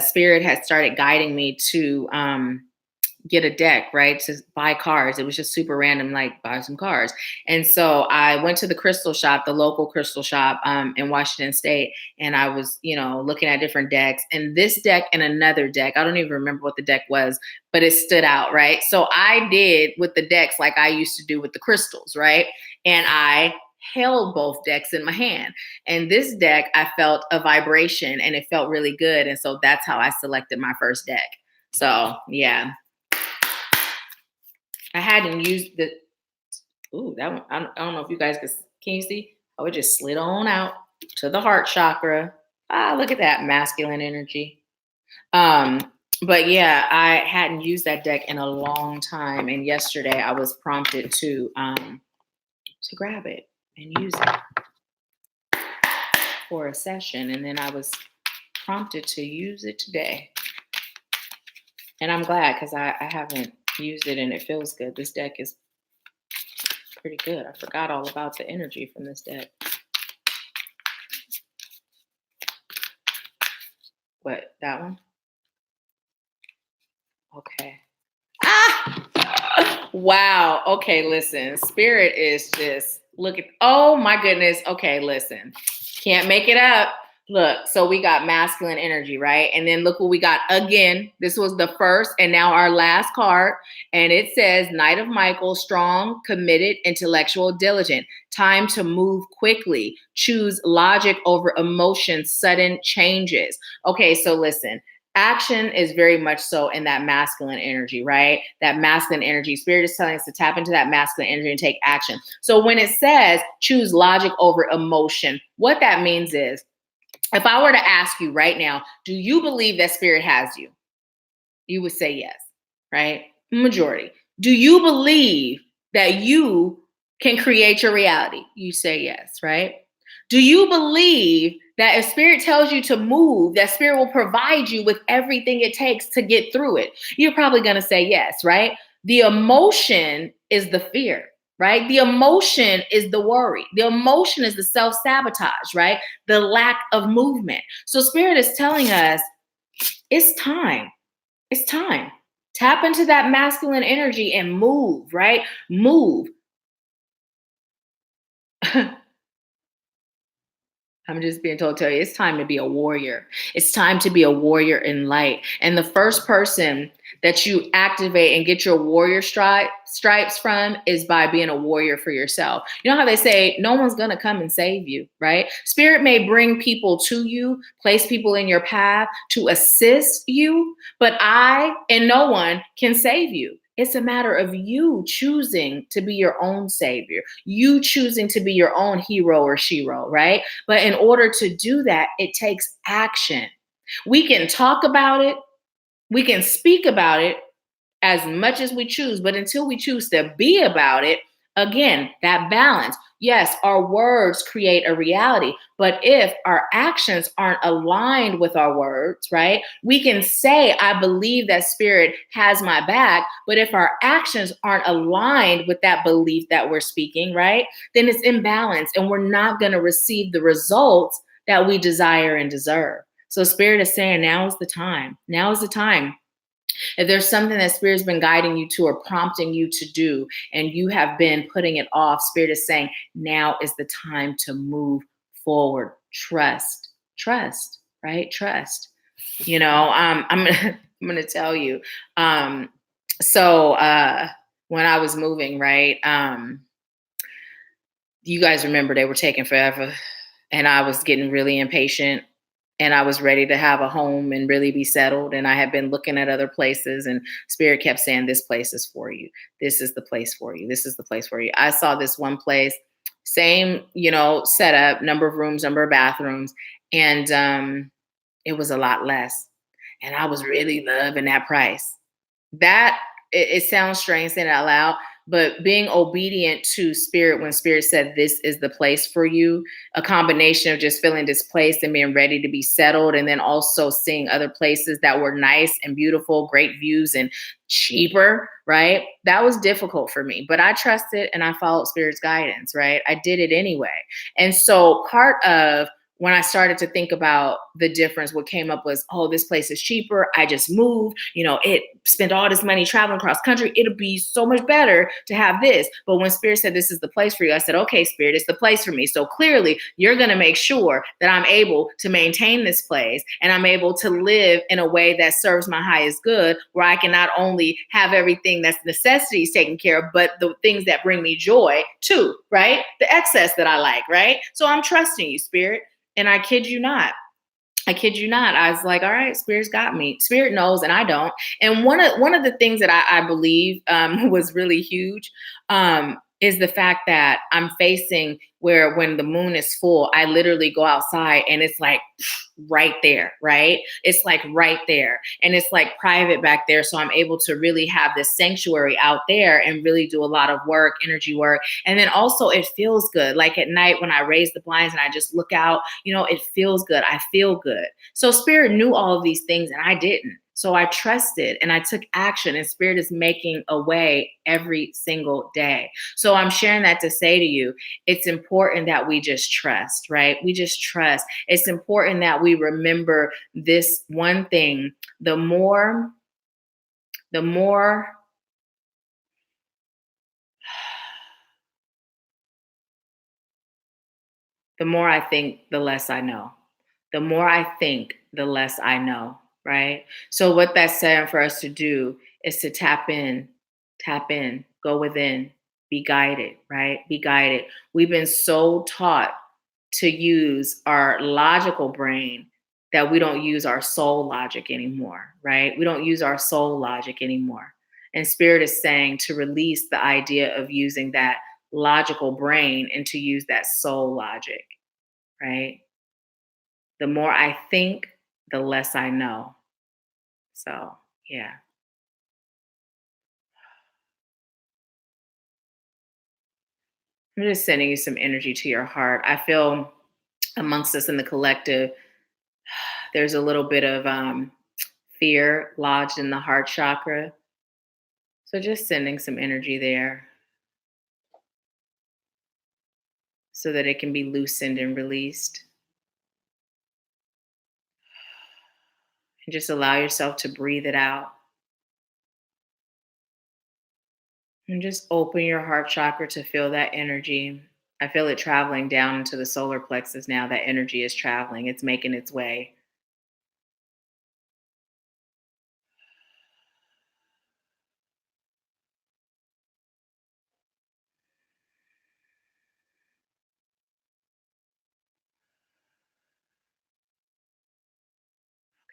Spirit had started guiding me to get a deck, right? To buy cards. It was just super random, like buy some cards. And so I went to the crystal shop, the local crystal shop in Washington State. And I was, looking at different decks, and this deck and another deck, I don't even remember what the deck was, but it stood out, right? So I did with the decks like I used to do with the crystals, right? And I held both decks in my hand. And this deck, I felt a vibration and it felt really good. And so that's how I selected my first deck. So yeah. I hadn't used the, that one. I don't know if you guys can you see? Oh, it just slid on out to the heart chakra. Look at that masculine energy. But yeah, I hadn't used that deck in a long time. And yesterday I was prompted to grab it and use it for a session. And then I was prompted to use it today. And I'm glad, because I haven't used it and it feels good. This deck is pretty good. I forgot all about the energy from this deck. What, that one? Okay. Wow. Okay, listen. Spirit is just, look at, oh my goodness. Okay, listen. Can't make it up. Look, so we got masculine energy, right? And then look what we got again. This was the first and now our last card. And it says, Knight of Michael, strong, committed, intellectual, diligent. Time to move quickly. Choose logic over emotion, sudden changes. Okay, so listen. Action is very much so in that masculine energy, right? That masculine energy. Spirit is telling us to tap into that masculine energy and take action. So when it says choose logic over emotion, what that means is, if I were to ask you right now, do you believe that Spirit has you? You would say yes, right? Majority. Do you believe that you can create your reality? You say yes, right? Do you believe that if Spirit tells you to move, that Spirit will provide you with everything it takes to get through it? You're probably going to say yes, right? The emotion is the fear, right? The emotion is the worry. The emotion is the self-sabotage, right? The lack of movement. So Spirit is telling us it's time. It's time. Tap into that masculine energy and move, right? Move. I'm just being told to tell you it's time to be a warrior. It's time to be a warrior in light. And the first person that you activate and get your warrior stripes from is by being a warrior for yourself. You know how they say no one's going to come and save you, right? Spirit may bring people to you, place people in your path to assist you, but I and no one can save you. It's a matter of you choosing to be your own savior, you choosing to be your own hero or shero, right? But in order to do that, it takes action. We can talk about it, we can speak about it as much as we choose, but until we choose to be about it, again, that balance. Yes, our words create a reality, but if our actions aren't aligned with our words, right? We can say, I believe that spirit has my back, but if our actions aren't aligned with that belief that we're speaking, right? Then it's imbalanced and we're not going to receive the results that we desire and deserve. So spirit is saying, now is the time. Now is the time. If there's something that Spirit's been guiding you to or prompting you to do, and you have been putting it off, Spirit is saying, now is the time to move forward. Trust, right? Trust. I'm gonna I'm gonna tell you. Um, so when I was moving, right, you guys remember they were taking forever, and I was getting really impatient and I was ready to have a home and really be settled. And I had been looking at other places, and Spirit kept saying, this place is for you. This is the place for you. This is the place for you. I saw this one place, same, setup, number of rooms, number of bathrooms, and it was a lot less. And I was really loving that price. That it sounds strange saying it out loud, but being obedient to spirit when spirit said this is the place for you, a combination of just feeling displaced and being ready to be settled, and then also seeing other places that were nice and beautiful, great views and cheaper, right? That was difficult for me, but I trusted and I followed spirit's guidance, right? I did it anyway. And so part of when I started to think about the difference, what came up was, oh, this place is cheaper. I just moved, it spent all this money traveling across country. It'll be so much better to have this. But when Spirit said, this is the place for you, I said, okay, Spirit, it's the place for me. So clearly you're going to make sure that I'm able to maintain this place and I'm able to live in a way that serves my highest good, where I can not only have everything that's necessities taken care of, but the things that bring me joy too, right? The excess that I like, right? So I'm trusting you, Spirit. And I kid you not. I was like, all right, Spirit's got me. Spirit knows, and I don't. And one of the things that I believe was really huge is the fact that I'm facing where when the moon is full, I literally go outside and it's like right there, right? It's like right there. And it's like private back there. So I'm able to really have this sanctuary out there and really do a lot of work, energy work. And then also it feels good. Like at night when I raise the blinds and I just look out, it feels good. I feel good. So Spirit knew all of these things and I didn't. So I trusted and I took action, and Spirit is making a way every single day. So I'm sharing that to say to you, it's important that we just trust, right? We just trust. It's important that we remember this one thing. The more the more I think, the less I know. The more I think, the less I know, right? So what that's saying for us to do is to tap in, go within, be guided, right? Be guided. We've been so taught to use our logical brain that we don't use our soul logic anymore, right? We don't use our soul logic anymore. And Spirit is saying to release the idea of using that logical brain and to use that soul logic, right? The more I think, the less I know. So, yeah. I'm just sending you some energy to your heart. I feel amongst us in the collective, there's a little bit of fear lodged in the heart chakra. So, just sending some energy there so that it can be loosened and released. And just allow yourself to breathe it out. And just open your heart chakra to feel that energy. I feel it traveling down into the solar plexus now. That energy is traveling. It's making its way.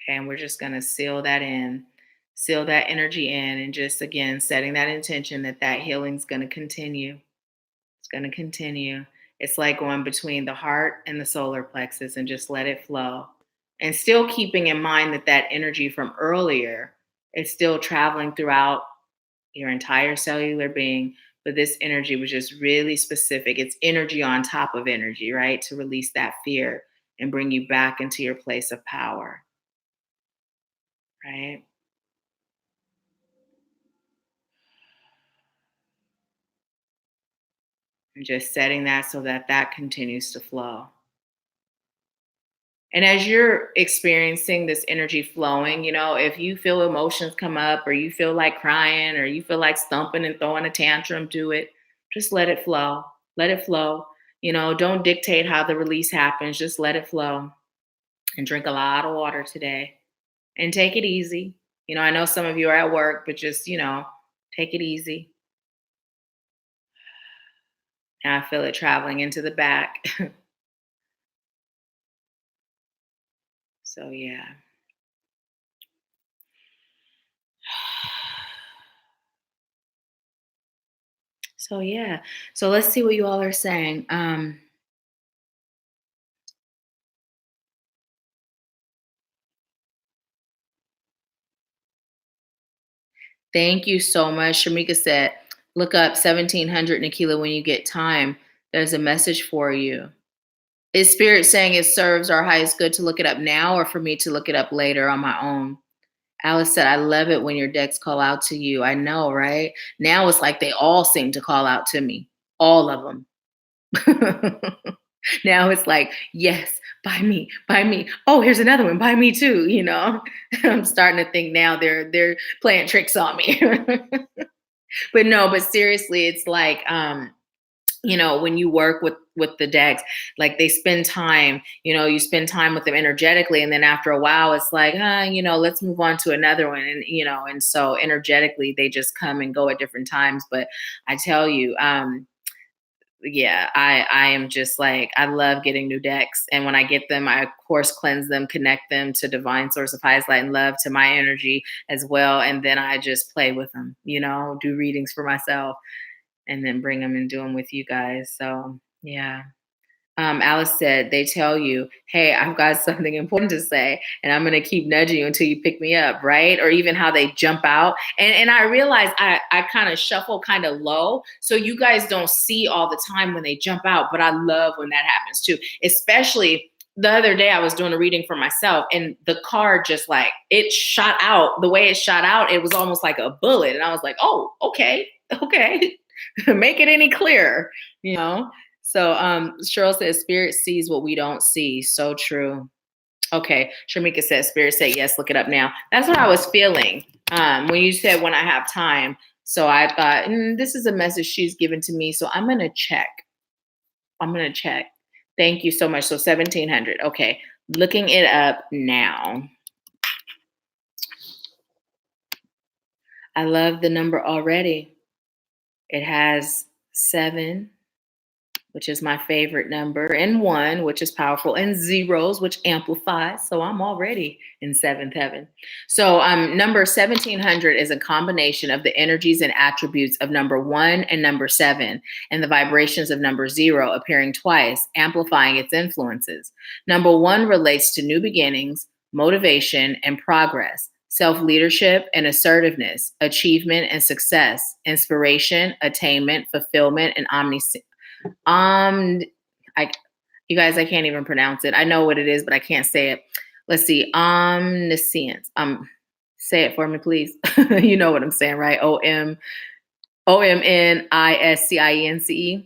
Okay, and we're just going to seal that energy in, and just again setting that intention that that healing's going to continue. It's going to continue. It's like going between the heart and the solar plexus and just let it flow. And still keeping in mind that that energy from earlier is still traveling throughout your entire cellular being. But this energy was just really specific. It's energy on top of energy, right? To release that fear and bring you back into your place of power, right? And just setting that so that that continues to flow. And as you're experiencing this energy flowing, if you feel emotions come up, or you feel like crying, or you feel like stumping and throwing a tantrum, do it. Just let it flow. Let it flow. Don't dictate how the release happens. Just let it flow, and drink a lot of water today, and take it easy. I know some of you are at work, but just, take it easy. And I feel it traveling into the back. So, yeah. So, yeah. So let's see what you all are saying. Thank you so much. Shamika said, look up 1700 Nahkila when you get time. There's a message for you. Is Spirit saying it serves our highest good to look it up now, or for me to look it up later on my own? Alice said, I love it when your decks call out to you. I know, right? Now it's like they all seem to call out to me, all of them. Now it's like, yes, buy me, buy me. Oh, here's another one, buy me too. I'm starting to think now they're playing tricks on me. But no, but seriously, it's like when you work with the decks, like they spend time, you spend time with them energetically, and then after a while it's like, let's move on to another one. And so energetically they just come and go at different times. But I tell you, yeah, I am just like, I love getting new decks. And when I get them, I of course cleanse them, connect them to divine source of highest light and love, to my energy as well. And then I just play with them, do readings for myself, and then bring them and do them with you guys. So yeah. Alice said, they tell you, hey, I've got something important to say, and I'm going to keep nudging you until you pick me up, right? Or even how they jump out. And I realize I kind of shuffle kind of low, so you guys don't see all the time when they jump out, but I love when that happens too. Especially the other day, I was doing a reading for myself, and the card just like, it shot out. The way it shot out, it was almost like a bullet. And I was like, oh, okay. Make it any clearer, So Cheryl says, Spirit sees what we don't see. So true. Okay. Shamika says, Spirit said, yes, look it up now. That's what I was feeling when you said, when I have time. So I thought, this is a message she's given to me. So I'm going to check. Thank you so much. So 1700. Okay. Looking it up now. I love the number already. It has 7, which is my favorite number, and 1, which is powerful, and zeros, which amplifies. So I'm already in 7th heaven. So number 1700 is a combination of the energies and attributes of number 1 and number 7, and the vibrations of number 0 appearing twice, amplifying its influences. Number 1 relates to new beginnings, motivation, and progress, self-leadership and assertiveness, achievement and success, inspiration, attainment, fulfillment, and I you guys, I can't even pronounce it. I know what it is, but I can't say it. Let's see. Omniscience. Say it for me, please. You know what I'm saying, right? OMNISCIENCE.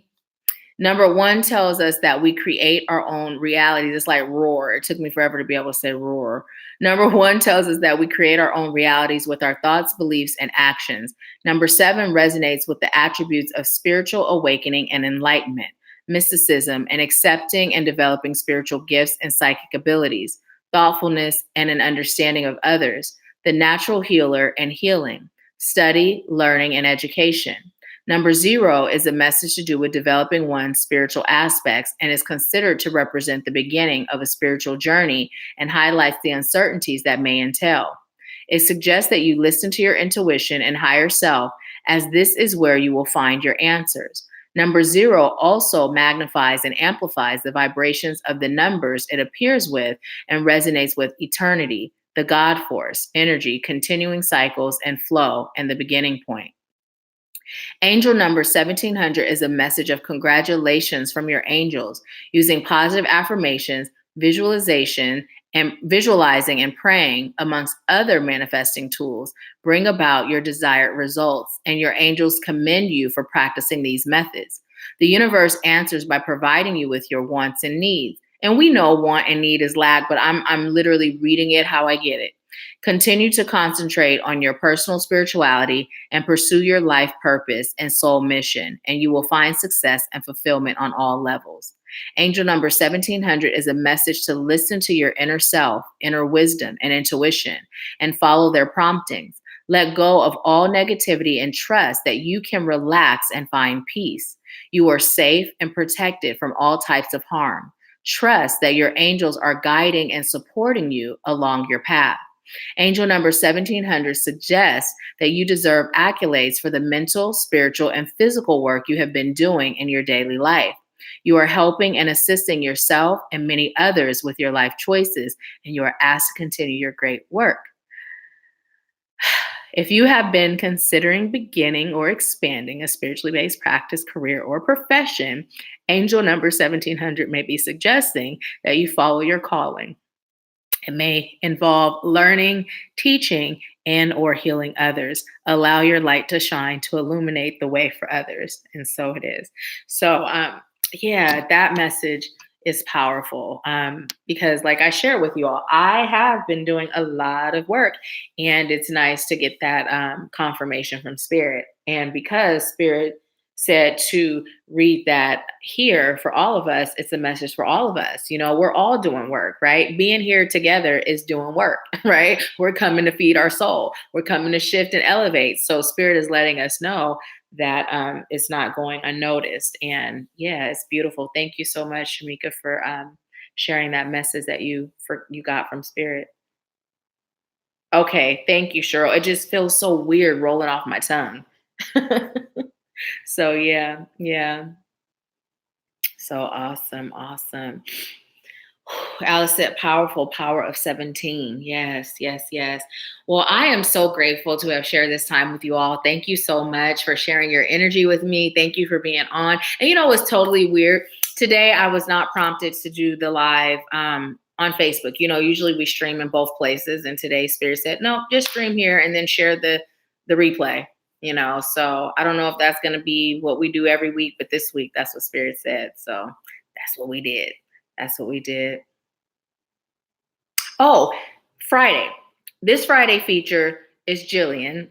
Number 1 tells us that we create our own realities. It's like roar. It took me forever to be able to say roar. Number 1 tells us that we create our own realities with our thoughts, beliefs, and actions. Number 7 resonates with the attributes of spiritual awakening and enlightenment. mysticism, and accepting and developing spiritual gifts and psychic abilities, thoughtfulness, and an understanding of others, the natural healer and healing, study, learning, and education. Number 0 is a message to do with developing one's spiritual aspects and is considered to represent the beginning of a spiritual journey and highlights the uncertainties that may entail. It suggests that you listen to your intuition and higher self, as this is where you will find your answers. Number 0 also magnifies and amplifies the vibrations of the numbers it appears with and resonates with eternity, the God force, energy, continuing cycles, and flow, and the beginning point. Angel number 1700 is a message of congratulations from your angels using positive affirmations, visualization, and visualizing and praying, amongst other manifesting tools, bring about your desired results, and your angels commend you for practicing these methods. The universe answers by providing you with your wants and needs. And we know want and need is lack, but I'm literally reading it how I get it. Continue to concentrate on your personal spirituality and pursue your life purpose and soul mission, and you will find success and fulfillment on all levels. Angel number 1700 is a message to listen to your inner self, inner wisdom, and intuition, and follow their promptings. Let go of all negativity and trust that you can relax and find peace. You are safe and protected from all types of harm. Trust that your angels are guiding and supporting you along your path. Angel number 1700 suggests that you deserve accolades for the mental, spiritual, and physical work you have been doing in your daily life. You are helping and assisting yourself and many others with your life choices, and you are asked to continue your great work. If you have been considering beginning or expanding a spiritually based practice, career, or profession, angel number 1700 may be suggesting that you follow your calling. It may involve learning, teaching, and or healing others. Allow your light to shine to illuminate the way for others. And so it is. So, yeah, that message is powerful because, like I share with you all, I have been doing a lot of work, and it's nice to get that confirmation from Spirit. And because Spirit said to read that here for all of us, it's a message for all of us. You know, we're all doing work, right? Being here together is doing work, right? We're coming to feed our soul. We're coming to shift and elevate. So Spirit is letting us know that it's not going unnoticed. And yeah, it's beautiful. Thank you so much, Shamika, for sharing that message that you got from Spirit. Okay, thank you, Cheryl. It just feels so weird rolling off my tongue. So yeah, yeah. So awesome, awesome. Alice said, powerful power of 17. Yes, yes, yes. Well, I am so grateful to have shared this time with you all. Thank you so much for sharing your energy with me. Thank you for being on. And you know, it's totally weird. Today, I was not prompted to do the live on Facebook. You know, usually we stream in both places. And today, Spirit said, no, just stream here and then share the replay. You know, so I don't know if that's going to be what we do every week, but this week, that's what Spirit said. So that's what we did. That's what we did. Oh, Friday. This Friday feature is Jillian.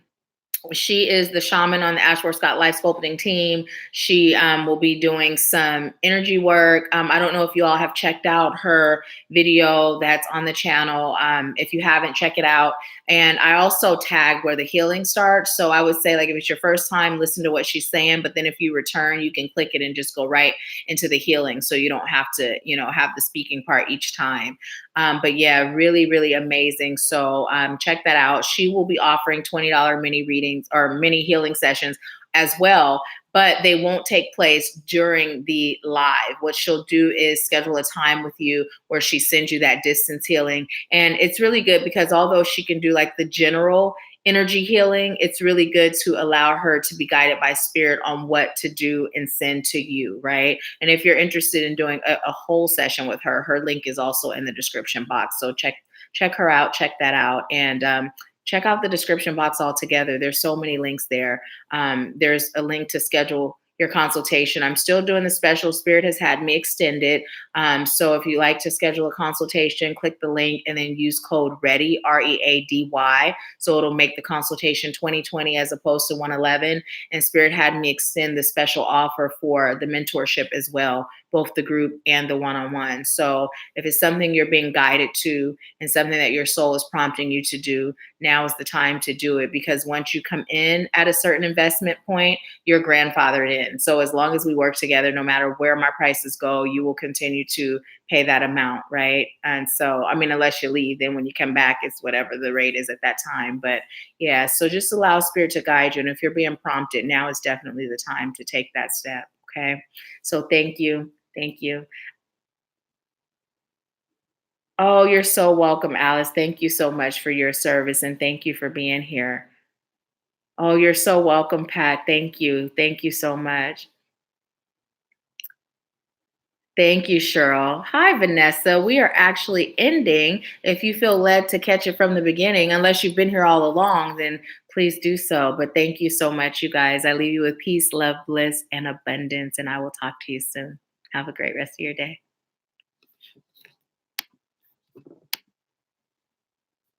She is the shaman on the AshworthScott Life Sculpting team. She will be doing some energy work. I don't know if you all have checked out her video that's on the channel. If you haven't, check it out. And I also tag where the healing starts. So I would say, like, if it's your first time, listen to what she's saying. But then if you return, you can click it and just go right into the healing. So you don't have to, you know, have the speaking part each time. But yeah, really, really amazing. So check that out. She will be offering $20 mini readings or mini healing sessions as well, but they won't take place during the live. What she'll do is schedule a time with you where she sends you that distance healing. And it's really good because although she can do like the general energy healing, it's really good to allow her to be guided by Spirit on what to do and send to you, right? And if you're interested in doing a whole session with her, her link is also in the description box. So check her out, check that out, and check out the description box altogether. There's so many links there. There's a link to schedule your consultation. I'm still doing the special. Spirit has had me extend it. So if you like to schedule a consultation, click the link and then use code READY, READY. So it'll make the consultation 2020 as opposed to 111. And Spirit had me extend the special offer for the mentorship as well, both the group and the one-on-one. So if it's something you're being guided to and something that your soul is prompting you to do, now is the time to do it, because once you come in at a certain investment point, you're grandfathered in. So as long as we work together, no matter where my prices go, you will continue to pay that amount, right? And so, I mean, unless you leave, then when you come back, it's whatever the rate is at that time. But yeah, so just allow Spirit to guide you. And if you're being prompted, now is definitely the time to take that step. Okay. So thank you. Thank you. Oh, you're so welcome, Alice. Thank you so much for your service and thank you for being here. Oh, you're so welcome, Pat. Thank you. Thank you so much. Thank you, Cheryl. Hi, Vanessa. We are actually ending. If you feel led to catch it from the beginning, unless you've been here all along, then please do so. But thank you so much, you guys. I leave you with peace, love, bliss, and abundance. And I will talk to you soon. Have a great rest of your day.